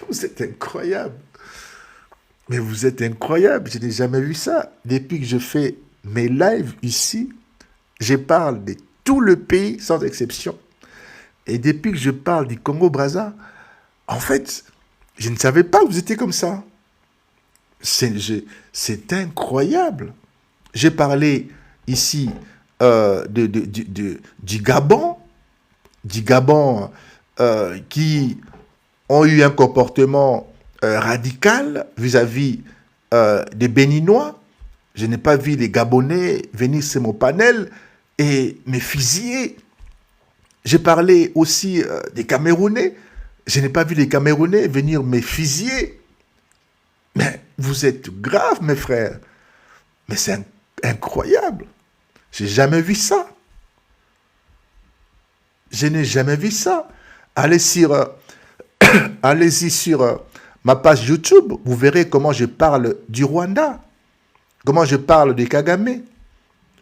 Vous êtes incroyables. Mais vous êtes incroyables. Je n'ai jamais vu ça. Depuis que je fais mes lives ici, je parle de tout le pays sans exception. Et depuis que je parle du Congo-Brazza, en fait, je ne savais pas que vous étiez comme ça. C'est incroyable. J'ai parlé ici du Gabon qui ont eu un comportement radical vis-à-vis des Béninois. Je n'ai pas vu les Gabonais venir sur mon panel et me fusiller. J'ai parlé aussi des Camerounais. Je n'ai pas vu les Camerounais venir me fusiller. Mais vous êtes graves, mes frères. Mais c'est incroyable. J'ai jamais vu ça. Je n'ai jamais vu ça. Allez-y sur ma page YouTube. Vous verrez comment je parle du Rwanda. Comment je parle des Kagame.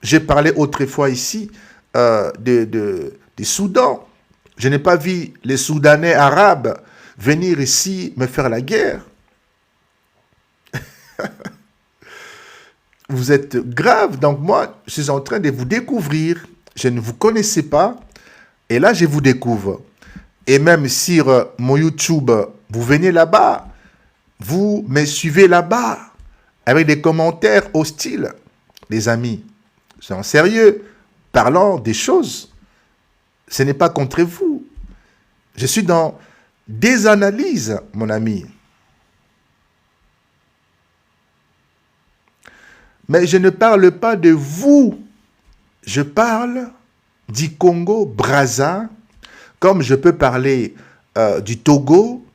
J'ai parlé autrefois ici du Soudan. Je n'ai pas vu les Soudanais arabes venir ici me faire la guerre. Vous êtes grave, donc moi, je suis en train de vous découvrir. Je ne vous connaissais pas, et là, je vous découvre. Et même sur mon YouTube, vous venez là-bas, vous me suivez là-bas, avec des commentaires hostiles. Les amis, c'est en sérieux, parlant des choses. Ce n'est pas contre vous. Je suis dans des analyses, mon ami. Mais je ne parle pas de vous. Je parle du Congo-Brazza, comme je peux parler du Togo,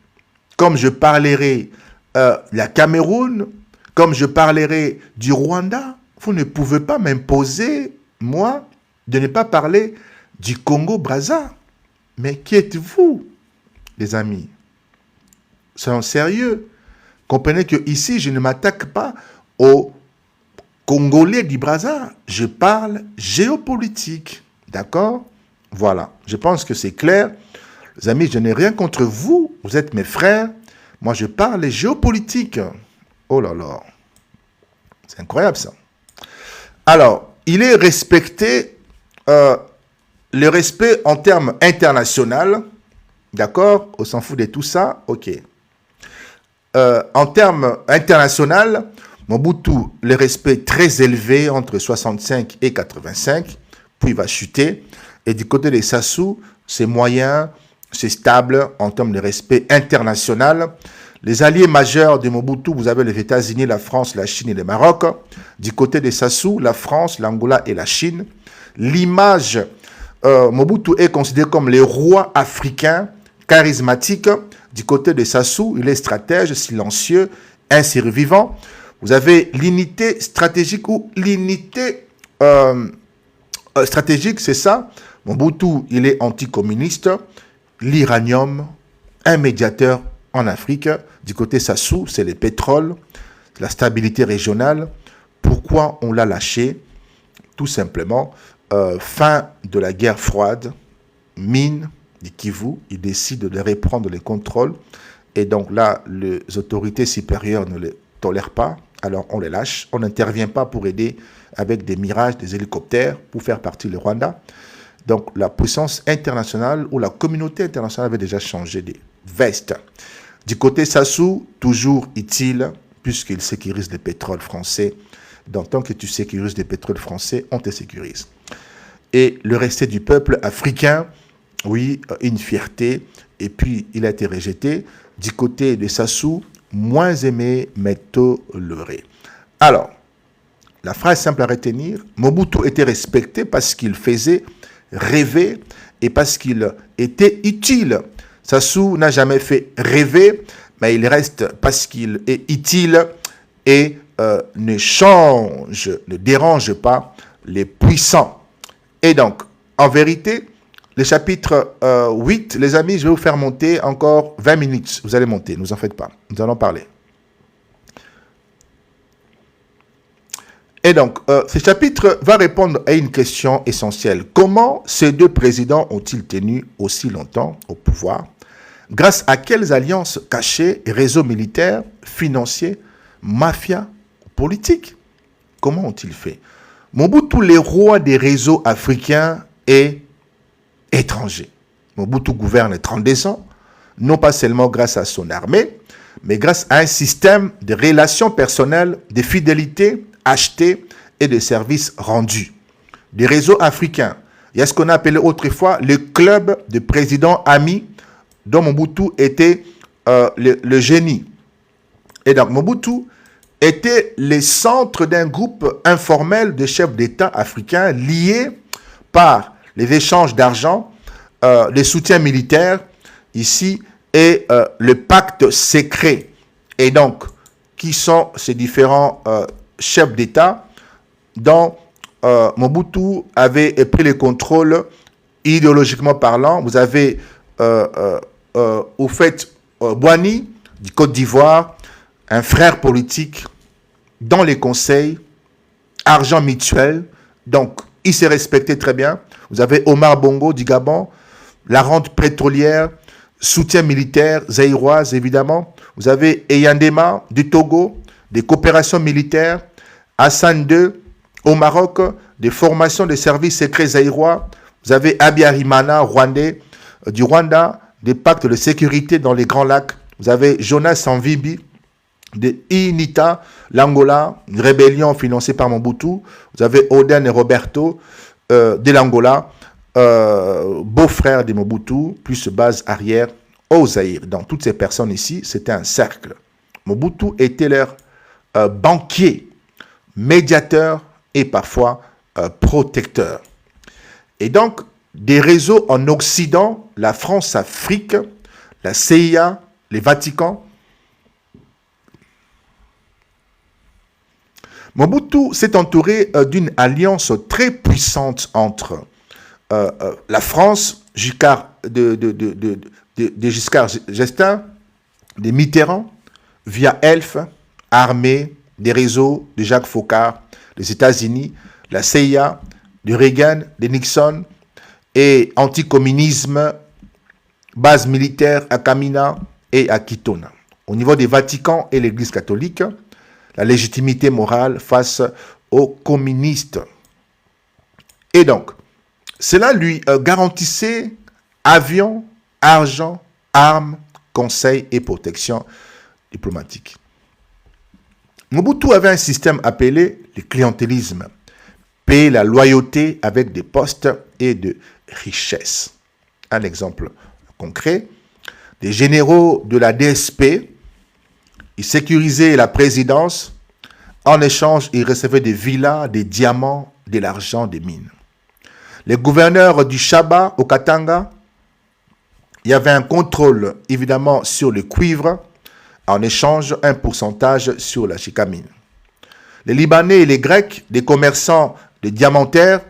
comme je parlerai de la Cameroun, comme je parlerai du Rwanda. Vous ne pouvez pas m'imposer, moi, de ne pas parler du Congo-Brazza. Mais qui êtes-vous, les amis? Soyons sérieux. Comprenez que ici, je ne m'attaque pas aux Congolais du Brazza. Je parle géopolitique. D'accord? Voilà. Je pense que c'est clair. Les amis, je n'ai rien contre vous. Vous êtes mes frères. Moi, je parle géopolitique. Oh là là. C'est incroyable, ça. Alors, il est respecté, le respect en termes internationaux. D'accord? On s'en fout de tout ça. OK. En termes internationaux, Mobutu, le respect très élevé entre 65 et 85, puis il va chuter. Et du côté des Sassou, c'est moyen, c'est stable en termes de respect international. Les alliés majeurs de Mobutu, vous avez les États-Unis, la France, la Chine et le Maroc. Du côté des Sassou, la France, l'Angola et la Chine. L'image, Mobutu est considéré comme le roi africain charismatique. Du côté des Sassou, il est stratège, silencieux, un survivant. Vous avez l'unité stratégique ou l'unité stratégique, c'est ça. Mobutu, il est anticommuniste. L'uranium, un médiateur en Afrique. Du côté Sassou, c'est le pétrole, la stabilité régionale. Pourquoi on l'a lâché? Tout simplement, fin de la guerre froide, mine du Kivu, il décide de reprendre les contrôles. Et donc là, les autorités supérieures ne les tolèrent pas. Alors on les lâche, on n'intervient pas pour aider avec des mirages, des hélicoptères, pour faire partie du Rwanda. Donc la puissance internationale ou la communauté internationale avait déjà changé de veste. Du côté Sassou, toujours utile, puisqu'il sécurise le pétrole français. Donc tant que tu sécurises le pétrole français, on te sécurise. Et le resté du peuple africain, oui, une fierté, et puis il a été rejeté. Du côté de Sassou, moins aimé, mais toléré. Alors, la phrase simple à retenir, Mobutu était respecté parce qu'il faisait rêver et parce qu'il était utile. Sassou n'a jamais fait rêver, mais il reste parce qu'il est utile et ne dérange pas les puissants. Et donc, en vérité, le chapitre 8, les amis, je vais vous faire monter encore 20 minutes. Vous allez monter, ne vous en faites pas. Nous allons parler. Et donc, ce chapitre va répondre à une question essentielle. Comment ces deux présidents ont-ils tenu aussi longtemps au pouvoir? Grâce à quelles alliances cachées, réseaux militaires, financiers, mafia, politiques? Comment ont-ils fait? Mobutu, le roi des réseaux africains, est étranger. Mobutu gouverne 32 ans, non pas seulement grâce à son armée, mais grâce à un système de relations personnelles, de fidélité achetée et de services rendus. Des réseaux africains. Il y a ce qu'on a appelé autrefois le club de présidents amis, dont Mobutu était le génie. Et donc Mobutu était le centre d'un groupe informel de chefs d'État africains liés par les échanges d'argent, les soutiens militaires ici et le pacte secret. Et donc, qui sont ces différents chefs d'État dont Mobutu avait pris le contrôle idéologiquement parlant? Vous avez au fait Boigny du Côte d'Ivoire, un frère politique dans les conseils, argent mutuel, donc il s'est respecté très bien. Vous avez Omar Bongo du Gabon, la rente pétrolière, soutien militaire, zaïroise évidemment. Vous avez Eyandema du Togo, des coopérations militaires, Hassan II au Maroc, des formations des services secrets zaïrois. Vous avez Abiyarimana, rwandais, du Rwanda, des pactes de sécurité dans les Grands Lacs. Vous avez Jonas Savimbi de Inita, l'Angola, une rébellion financée par Mobutu. Vous avez Oden et Roberto de l'Angola, beau-frère de Mobutu, plus base arrière au Zaïre. Dans toutes ces personnes ici, c'était un cercle. Mobutu était leur banquier, médiateur et parfois protecteur. Et donc, des réseaux en Occident, la France-Afrique, la CIA, les Vaticans. Mobutu s'est entouré d'une alliance très puissante entre la France, Giscard d'Estaing, des Mitterrand, via Elf, armée, des réseaux de Jacques Foccart, les États-Unis, la CIA, de Reagan, de Nixon, et anticommunisme, base militaire à Kamina et à Kitona. Au niveau des Vaticans et l'Église catholique, la légitimité morale face aux communistes. Et donc, cela lui garantissait avions, argent, armes, conseils et protection diplomatique. Mobutu avait un système appelé le clientélisme, payer la loyauté avec des postes et de richesses. Un exemple concret, des généraux de la DSP, ils sécurisaient la présidence, en échange, ils recevaient des villas, des diamants, de l'argent, des mines. Les gouverneurs du Shaba au Katanga, il y avait un contrôle évidemment sur le cuivre, en échange un pourcentage sur la chikamine. Les Libanais et les Grecs, des commerçants de diamantaires,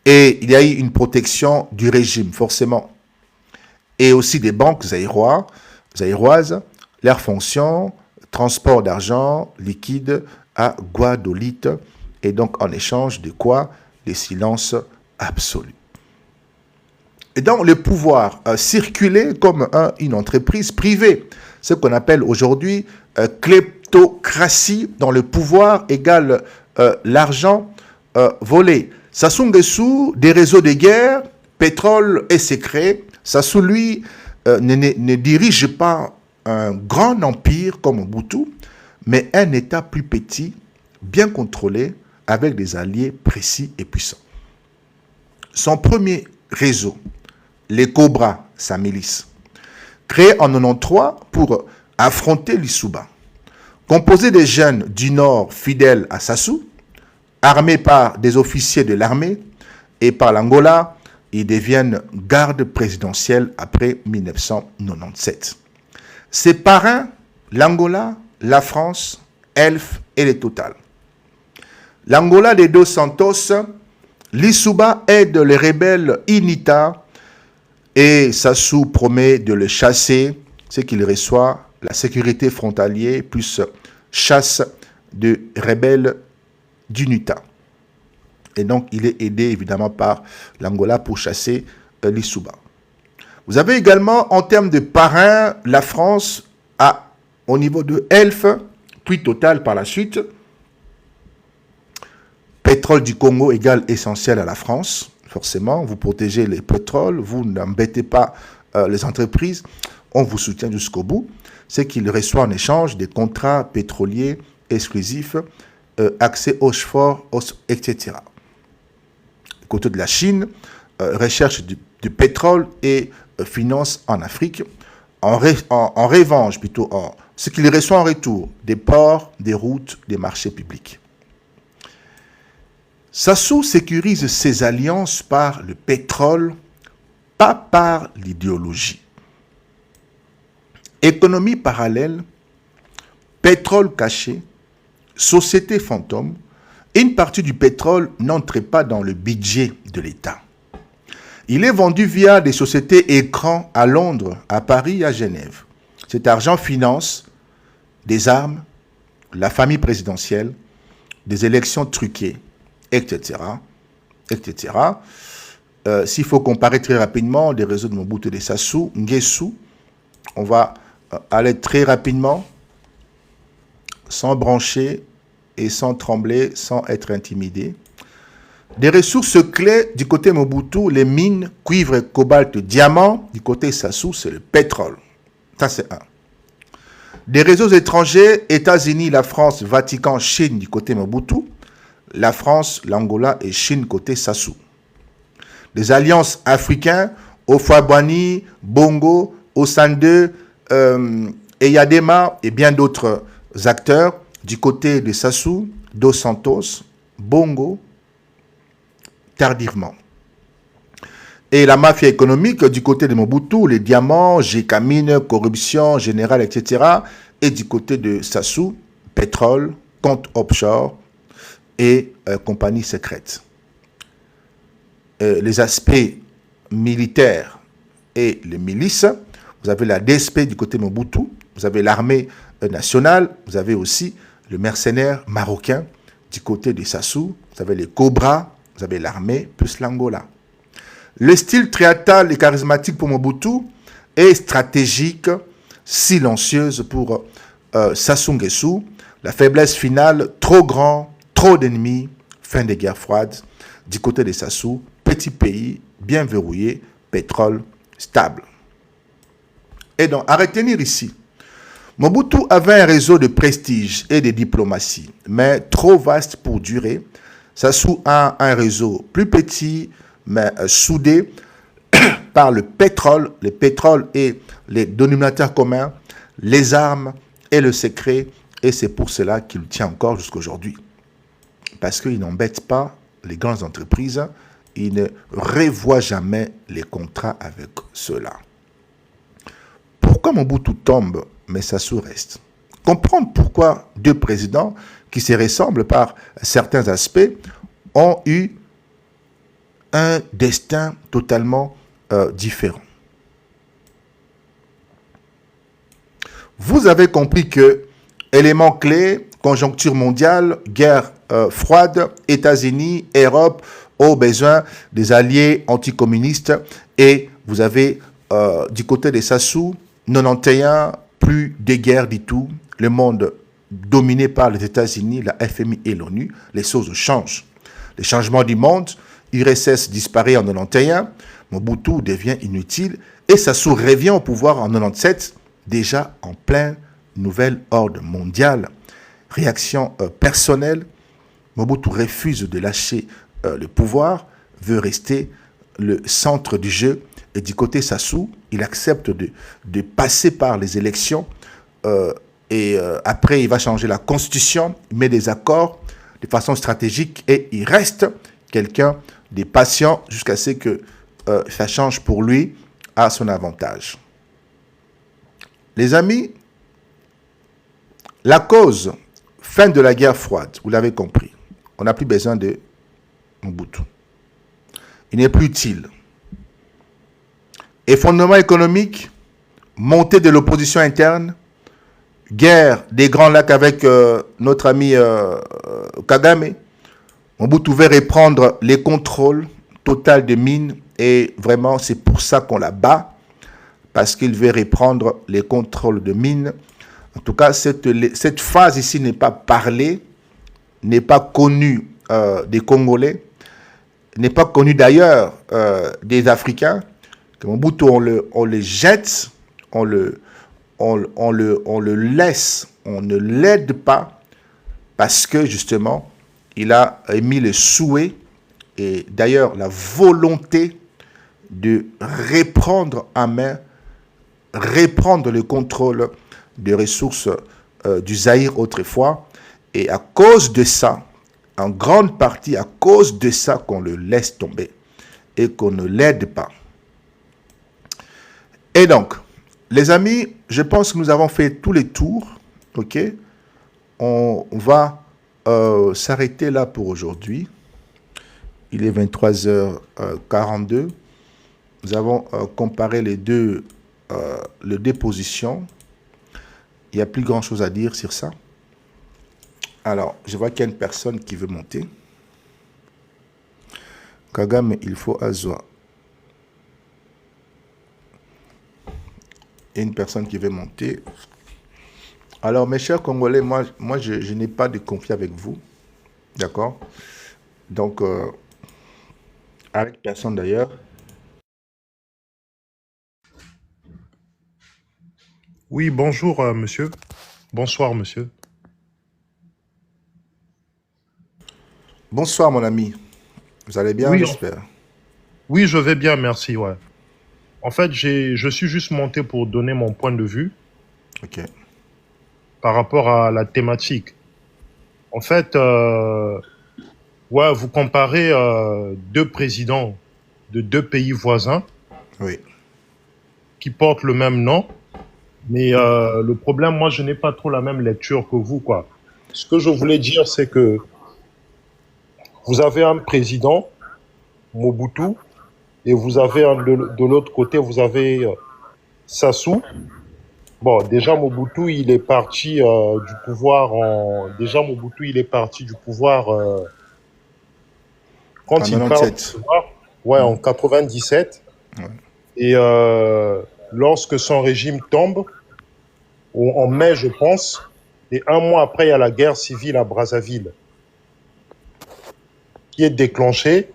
et il y a eu une protection du régime, forcément. Et aussi des banques zaïroises, leur fonction, transport d'argent liquide à Guadolite, et donc en échange de quoi? Le silence absolu. Et donc le pouvoir circulait comme une entreprise privée, ce qu'on appelle aujourd'hui kleptocratie, dans le pouvoir égale l'argent volé. Sassou Nguesso, des réseaux de guerre, pétrole et secret. Sassou, lui, ne dirige pas un grand empire comme Mobutu, mais un État plus petit, bien contrôlé, avec des alliés précis et puissants. Son premier réseau, les Cobras, sa milice, créé en 1993 pour affronter l'Issouba, composé des jeunes du Nord fidèles à Sassou, armés par des officiers de l'armée et par l'Angola, ils deviennent garde présidentielle après 1997. Ses parrains, l'Angola, la France, Elf et les Total. L'Angola des Dos Santos, l'Issouba aide les rebelles Inita et Sassou promet de le chasser, ce qu'il reçoit la sécurité frontalière plus chasse de rebelles d'UNITA. Et donc, il est aidé évidemment par l'Angola pour chasser l'Issouba. Vous avez également, en termes de parrains, la France au niveau de Elf, puis Total par la suite. Pétrole du Congo égale essentiel à la France. Forcément, vous protégez les pétroles, vous n'embêtez pas les entreprises, on vous soutient jusqu'au bout. C'est qu'il reçoit en échange des contrats pétroliers exclusifs, accès aux forts, etc. Du côté de la Chine, recherche du pétrole et finance en Afrique, en revanche plutôt, ce qu'il reçoit en retour, des ports, des routes, des marchés publics. Sassou sécurise ses alliances par le pétrole, pas par l'idéologie. Économie parallèle, pétrole caché, société fantôme, une partie du pétrole n'entre pas dans le budget de l'État. Il est vendu via des sociétés écrans à Londres, à Paris et à Genève. Cet argent finance des armes, la famille présidentielle, des élections truquées, etc., etc. s'il faut comparer très rapidement les réseaux de Mobutu et de Sassou Nguesso, on va aller très rapidement, sans brancher et sans trembler, sans être intimidé. Des ressources clés du côté Mobutu, les mines, cuivre, cobalt, diamant. Du côté Sassou, c'est le pétrole. Ça, c'est un. Des réseaux étrangers, États-Unis, la France, Vatican, Chine du côté Mobutu. La France, l'Angola et Chine côté Sassou. Des alliances africaines, Ofabwani, Bongo, Osande, Eyadema et bien d'autres acteurs du côté de Sassou, Dos Santos, Bongo, tardivement. Et la mafia économique du côté de Mobutu, les diamants, Gécamine, corruption générale, etc. Et du côté de Sassou, pétrole, compte offshore et compagnie secrète. Les aspects militaires et les milices, vous avez la DSP du côté Mobutu, vous avez l'armée nationale, vous avez aussi le mercenaire marocain du côté de Sassou, vous avez les Cobras, vous avez l'armée plus l'Angola. Le style triatal et charismatique pour Mobutu est stratégique, silencieuse pour Sassou Nguesso. La faiblesse finale, trop grand, trop d'ennemis, fin des guerres froides. Du côté de Sassou, petit pays, bien verrouillé, pétrole stable. Et donc, à retenir ici, Mobutu avait un réseau de prestige et de diplomatie, mais trop vaste pour durer. Sassou a un réseau plus petit, mais soudé par le pétrole et les dénominateurs communs, les armes et le secret. Et c'est pour cela qu'il tient encore jusqu'à aujourd'hui. Parce qu'il n'embête pas les grandes entreprises, il ne revoit jamais les contrats avec ceux-là. Pourquoi Mobutu tombe, mais Sassou reste? Comprendre pourquoi deux présidents qui se ressemblent par certains aspects ont eu un destin totalement différent. Vous avez compris que éléments clés, conjoncture mondiale, guerre froide, États-Unis, Europe ont besoin des alliés anticommunistes et vous avez du côté des Sassou, 91, plus de guerre du tout, le monde dominé par les États-Unis, la FMI et l'ONU, les choses changent. Les changements du monde, URSS disparaît en 91, Mobutu devient inutile et Sassou revient au pouvoir en 97, déjà en plein nouvel ordre mondial. Réaction personnelle, Mobutu refuse de lâcher le pouvoir, veut rester le centre du jeu. Et du côté Sassou, il accepte de passer par les élections après il va changer la constitution, il met des accords de façon stratégique et il reste quelqu'un de patient jusqu'à ce que ça change pour lui à son avantage. Les amis, la cause, fin de la guerre froide, vous l'avez compris, on n'a plus besoin de Mobutu. Il n'est plus utile. Effondrement économique, montée de l'opposition interne, guerre des Grands Lacs avec notre ami Kagame. Mobutu veut reprendre les contrôles total des mines et vraiment c'est pour ça qu'on la bat, parce qu'il veut reprendre les contrôles de mines. En tout cas, cette phase ici n'est pas parlée, n'est pas connue des Congolais, n'est pas connue d'ailleurs des Africains. Que Mobutu, on le jette, on le laisse, on ne l'aide pas parce que justement, il a émis le souhait et d'ailleurs la volonté de reprendre en main, reprendre le contrôle des ressources du Zaïre autrefois. Et à cause de ça, en grande partie à cause de ça qu'on le laisse tomber et qu'on ne l'aide pas. Et donc, les amis, je pense que nous avons fait tous les tours, ok? On va s'arrêter là pour aujourd'hui. Il est 23h42. Nous avons comparé les deux positions. Il n'y a plus grand-chose à dire sur ça. Alors, je vois qu'il y a une personne qui veut monter. Kagame, il faut Azwa. et une personne qui veut monter. Alors, mes chers Congolais, moi je n'ai pas de conflit avec vous. D'accord? Donc, avec personne d'ailleurs. Oui, bonjour, monsieur. Bonsoir, monsieur. Bonsoir, mon ami. Vous allez bien, Oui, j'espère. oui, je vais bien, merci, ouais. En fait, je suis juste monté pour donner mon point de vue Ok. par rapport à la thématique. En fait, ouais, vous comparez deux présidents de deux pays voisins Oui. qui portent le même nom, mais le problème, moi, je n'ai pas trop la même lecture que vous, quoi. Ce que je voulais dire, c'est que vous avez un président, Mobutu, et vous avez de l'autre côté, vous avez Sassou. Bon, déjà Mobutu, il est parti du pouvoir Déjà Mobutu, il est parti du pouvoir En quand il part du 97. pouvoir, ouais, en 97. Ouais. Et lorsque son régime tombe, en mai, je pense, et un mois après, il y a la guerre civile à Brazzaville, qui est déclenchée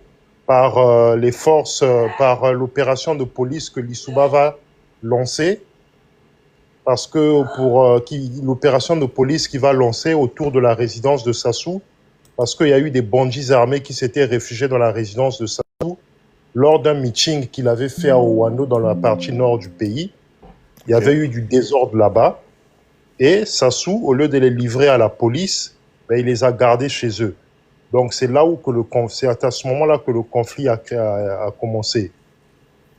par les forces, par l'opération de police que l'Issouba va lancer parce que pour l'opération de police qui va lancer autour de la résidence de Sassou, parce qu'il y a eu des bandits armés qui s'étaient réfugiés dans la résidence de Sassou lors d'un meeting qu'il avait fait à Ouando dans la partie nord du pays. Il y Ok. avait eu du désordre là-bas et Sassou, au lieu de les livrer à la police, ben, il les a gardés chez eux. Donc c'est là où c'est à ce moment-là que le conflit a commencé.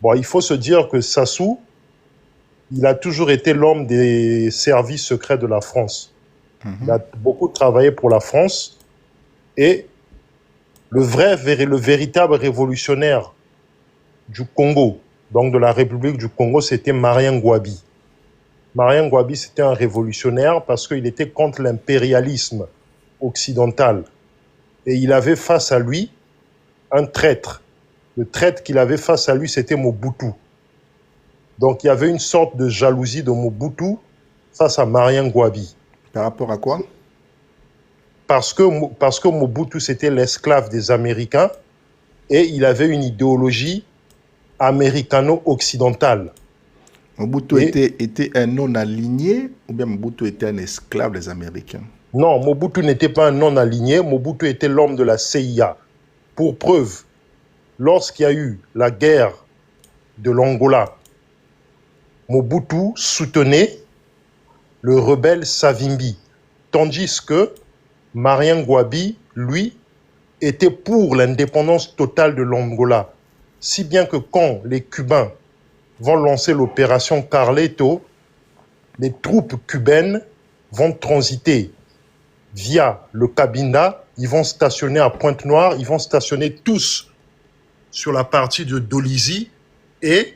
Bon, il faut se dire que Sassou, il a toujours été l'homme des services secrets de la France. Il a beaucoup travaillé pour la France et le véritable révolutionnaire du Congo, donc de la République du Congo, c'était Marien Ngouabi. Marien Ngouabi, c'était un révolutionnaire parce qu'il était contre l'impérialisme occidental. Et il avait face à lui un traître. Le traître qu'il avait face à lui, c'était Mobutu. Donc il y avait une sorte de jalousie de Mobutu face à Marien Ngouabi. Par rapport à quoi? Parce que Mobutu, c'était l'esclave des Américains et il avait une idéologie américano-occidentale. Mobutu Et était un non-aligné ou bien Mobutu était un esclave des Américains? non, Mobutu n'était pas un non-aligné, Mobutu était l'homme de la CIA. Pour preuve, lorsqu'il y a eu la guerre de l'Angola, Mobutu soutenait le rebelle Savimbi, tandis que Marien Ngouabi, lui, était pour l'indépendance totale de l'Angola. Si bien que quand les Cubains vont lancer l'opération Carleto, les troupes cubaines vont transiter via le Cabinda, ils vont stationner à Pointe-Noire, ils vont stationner tous sur la partie de Dolisie et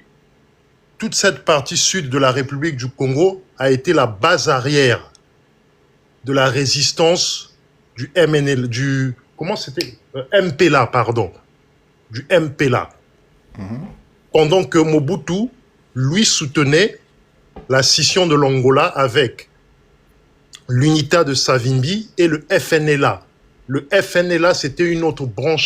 toute cette partie sud de la République du Congo a été la base arrière de la résistance du MNL, comment c'était MPLA, pardon, du MPLA. Pendant que Mobutu, lui, soutenait la scission de l'Angola avec l'UNITA de Savimbi et le FNLA. Le FNLA, c'était une autre branche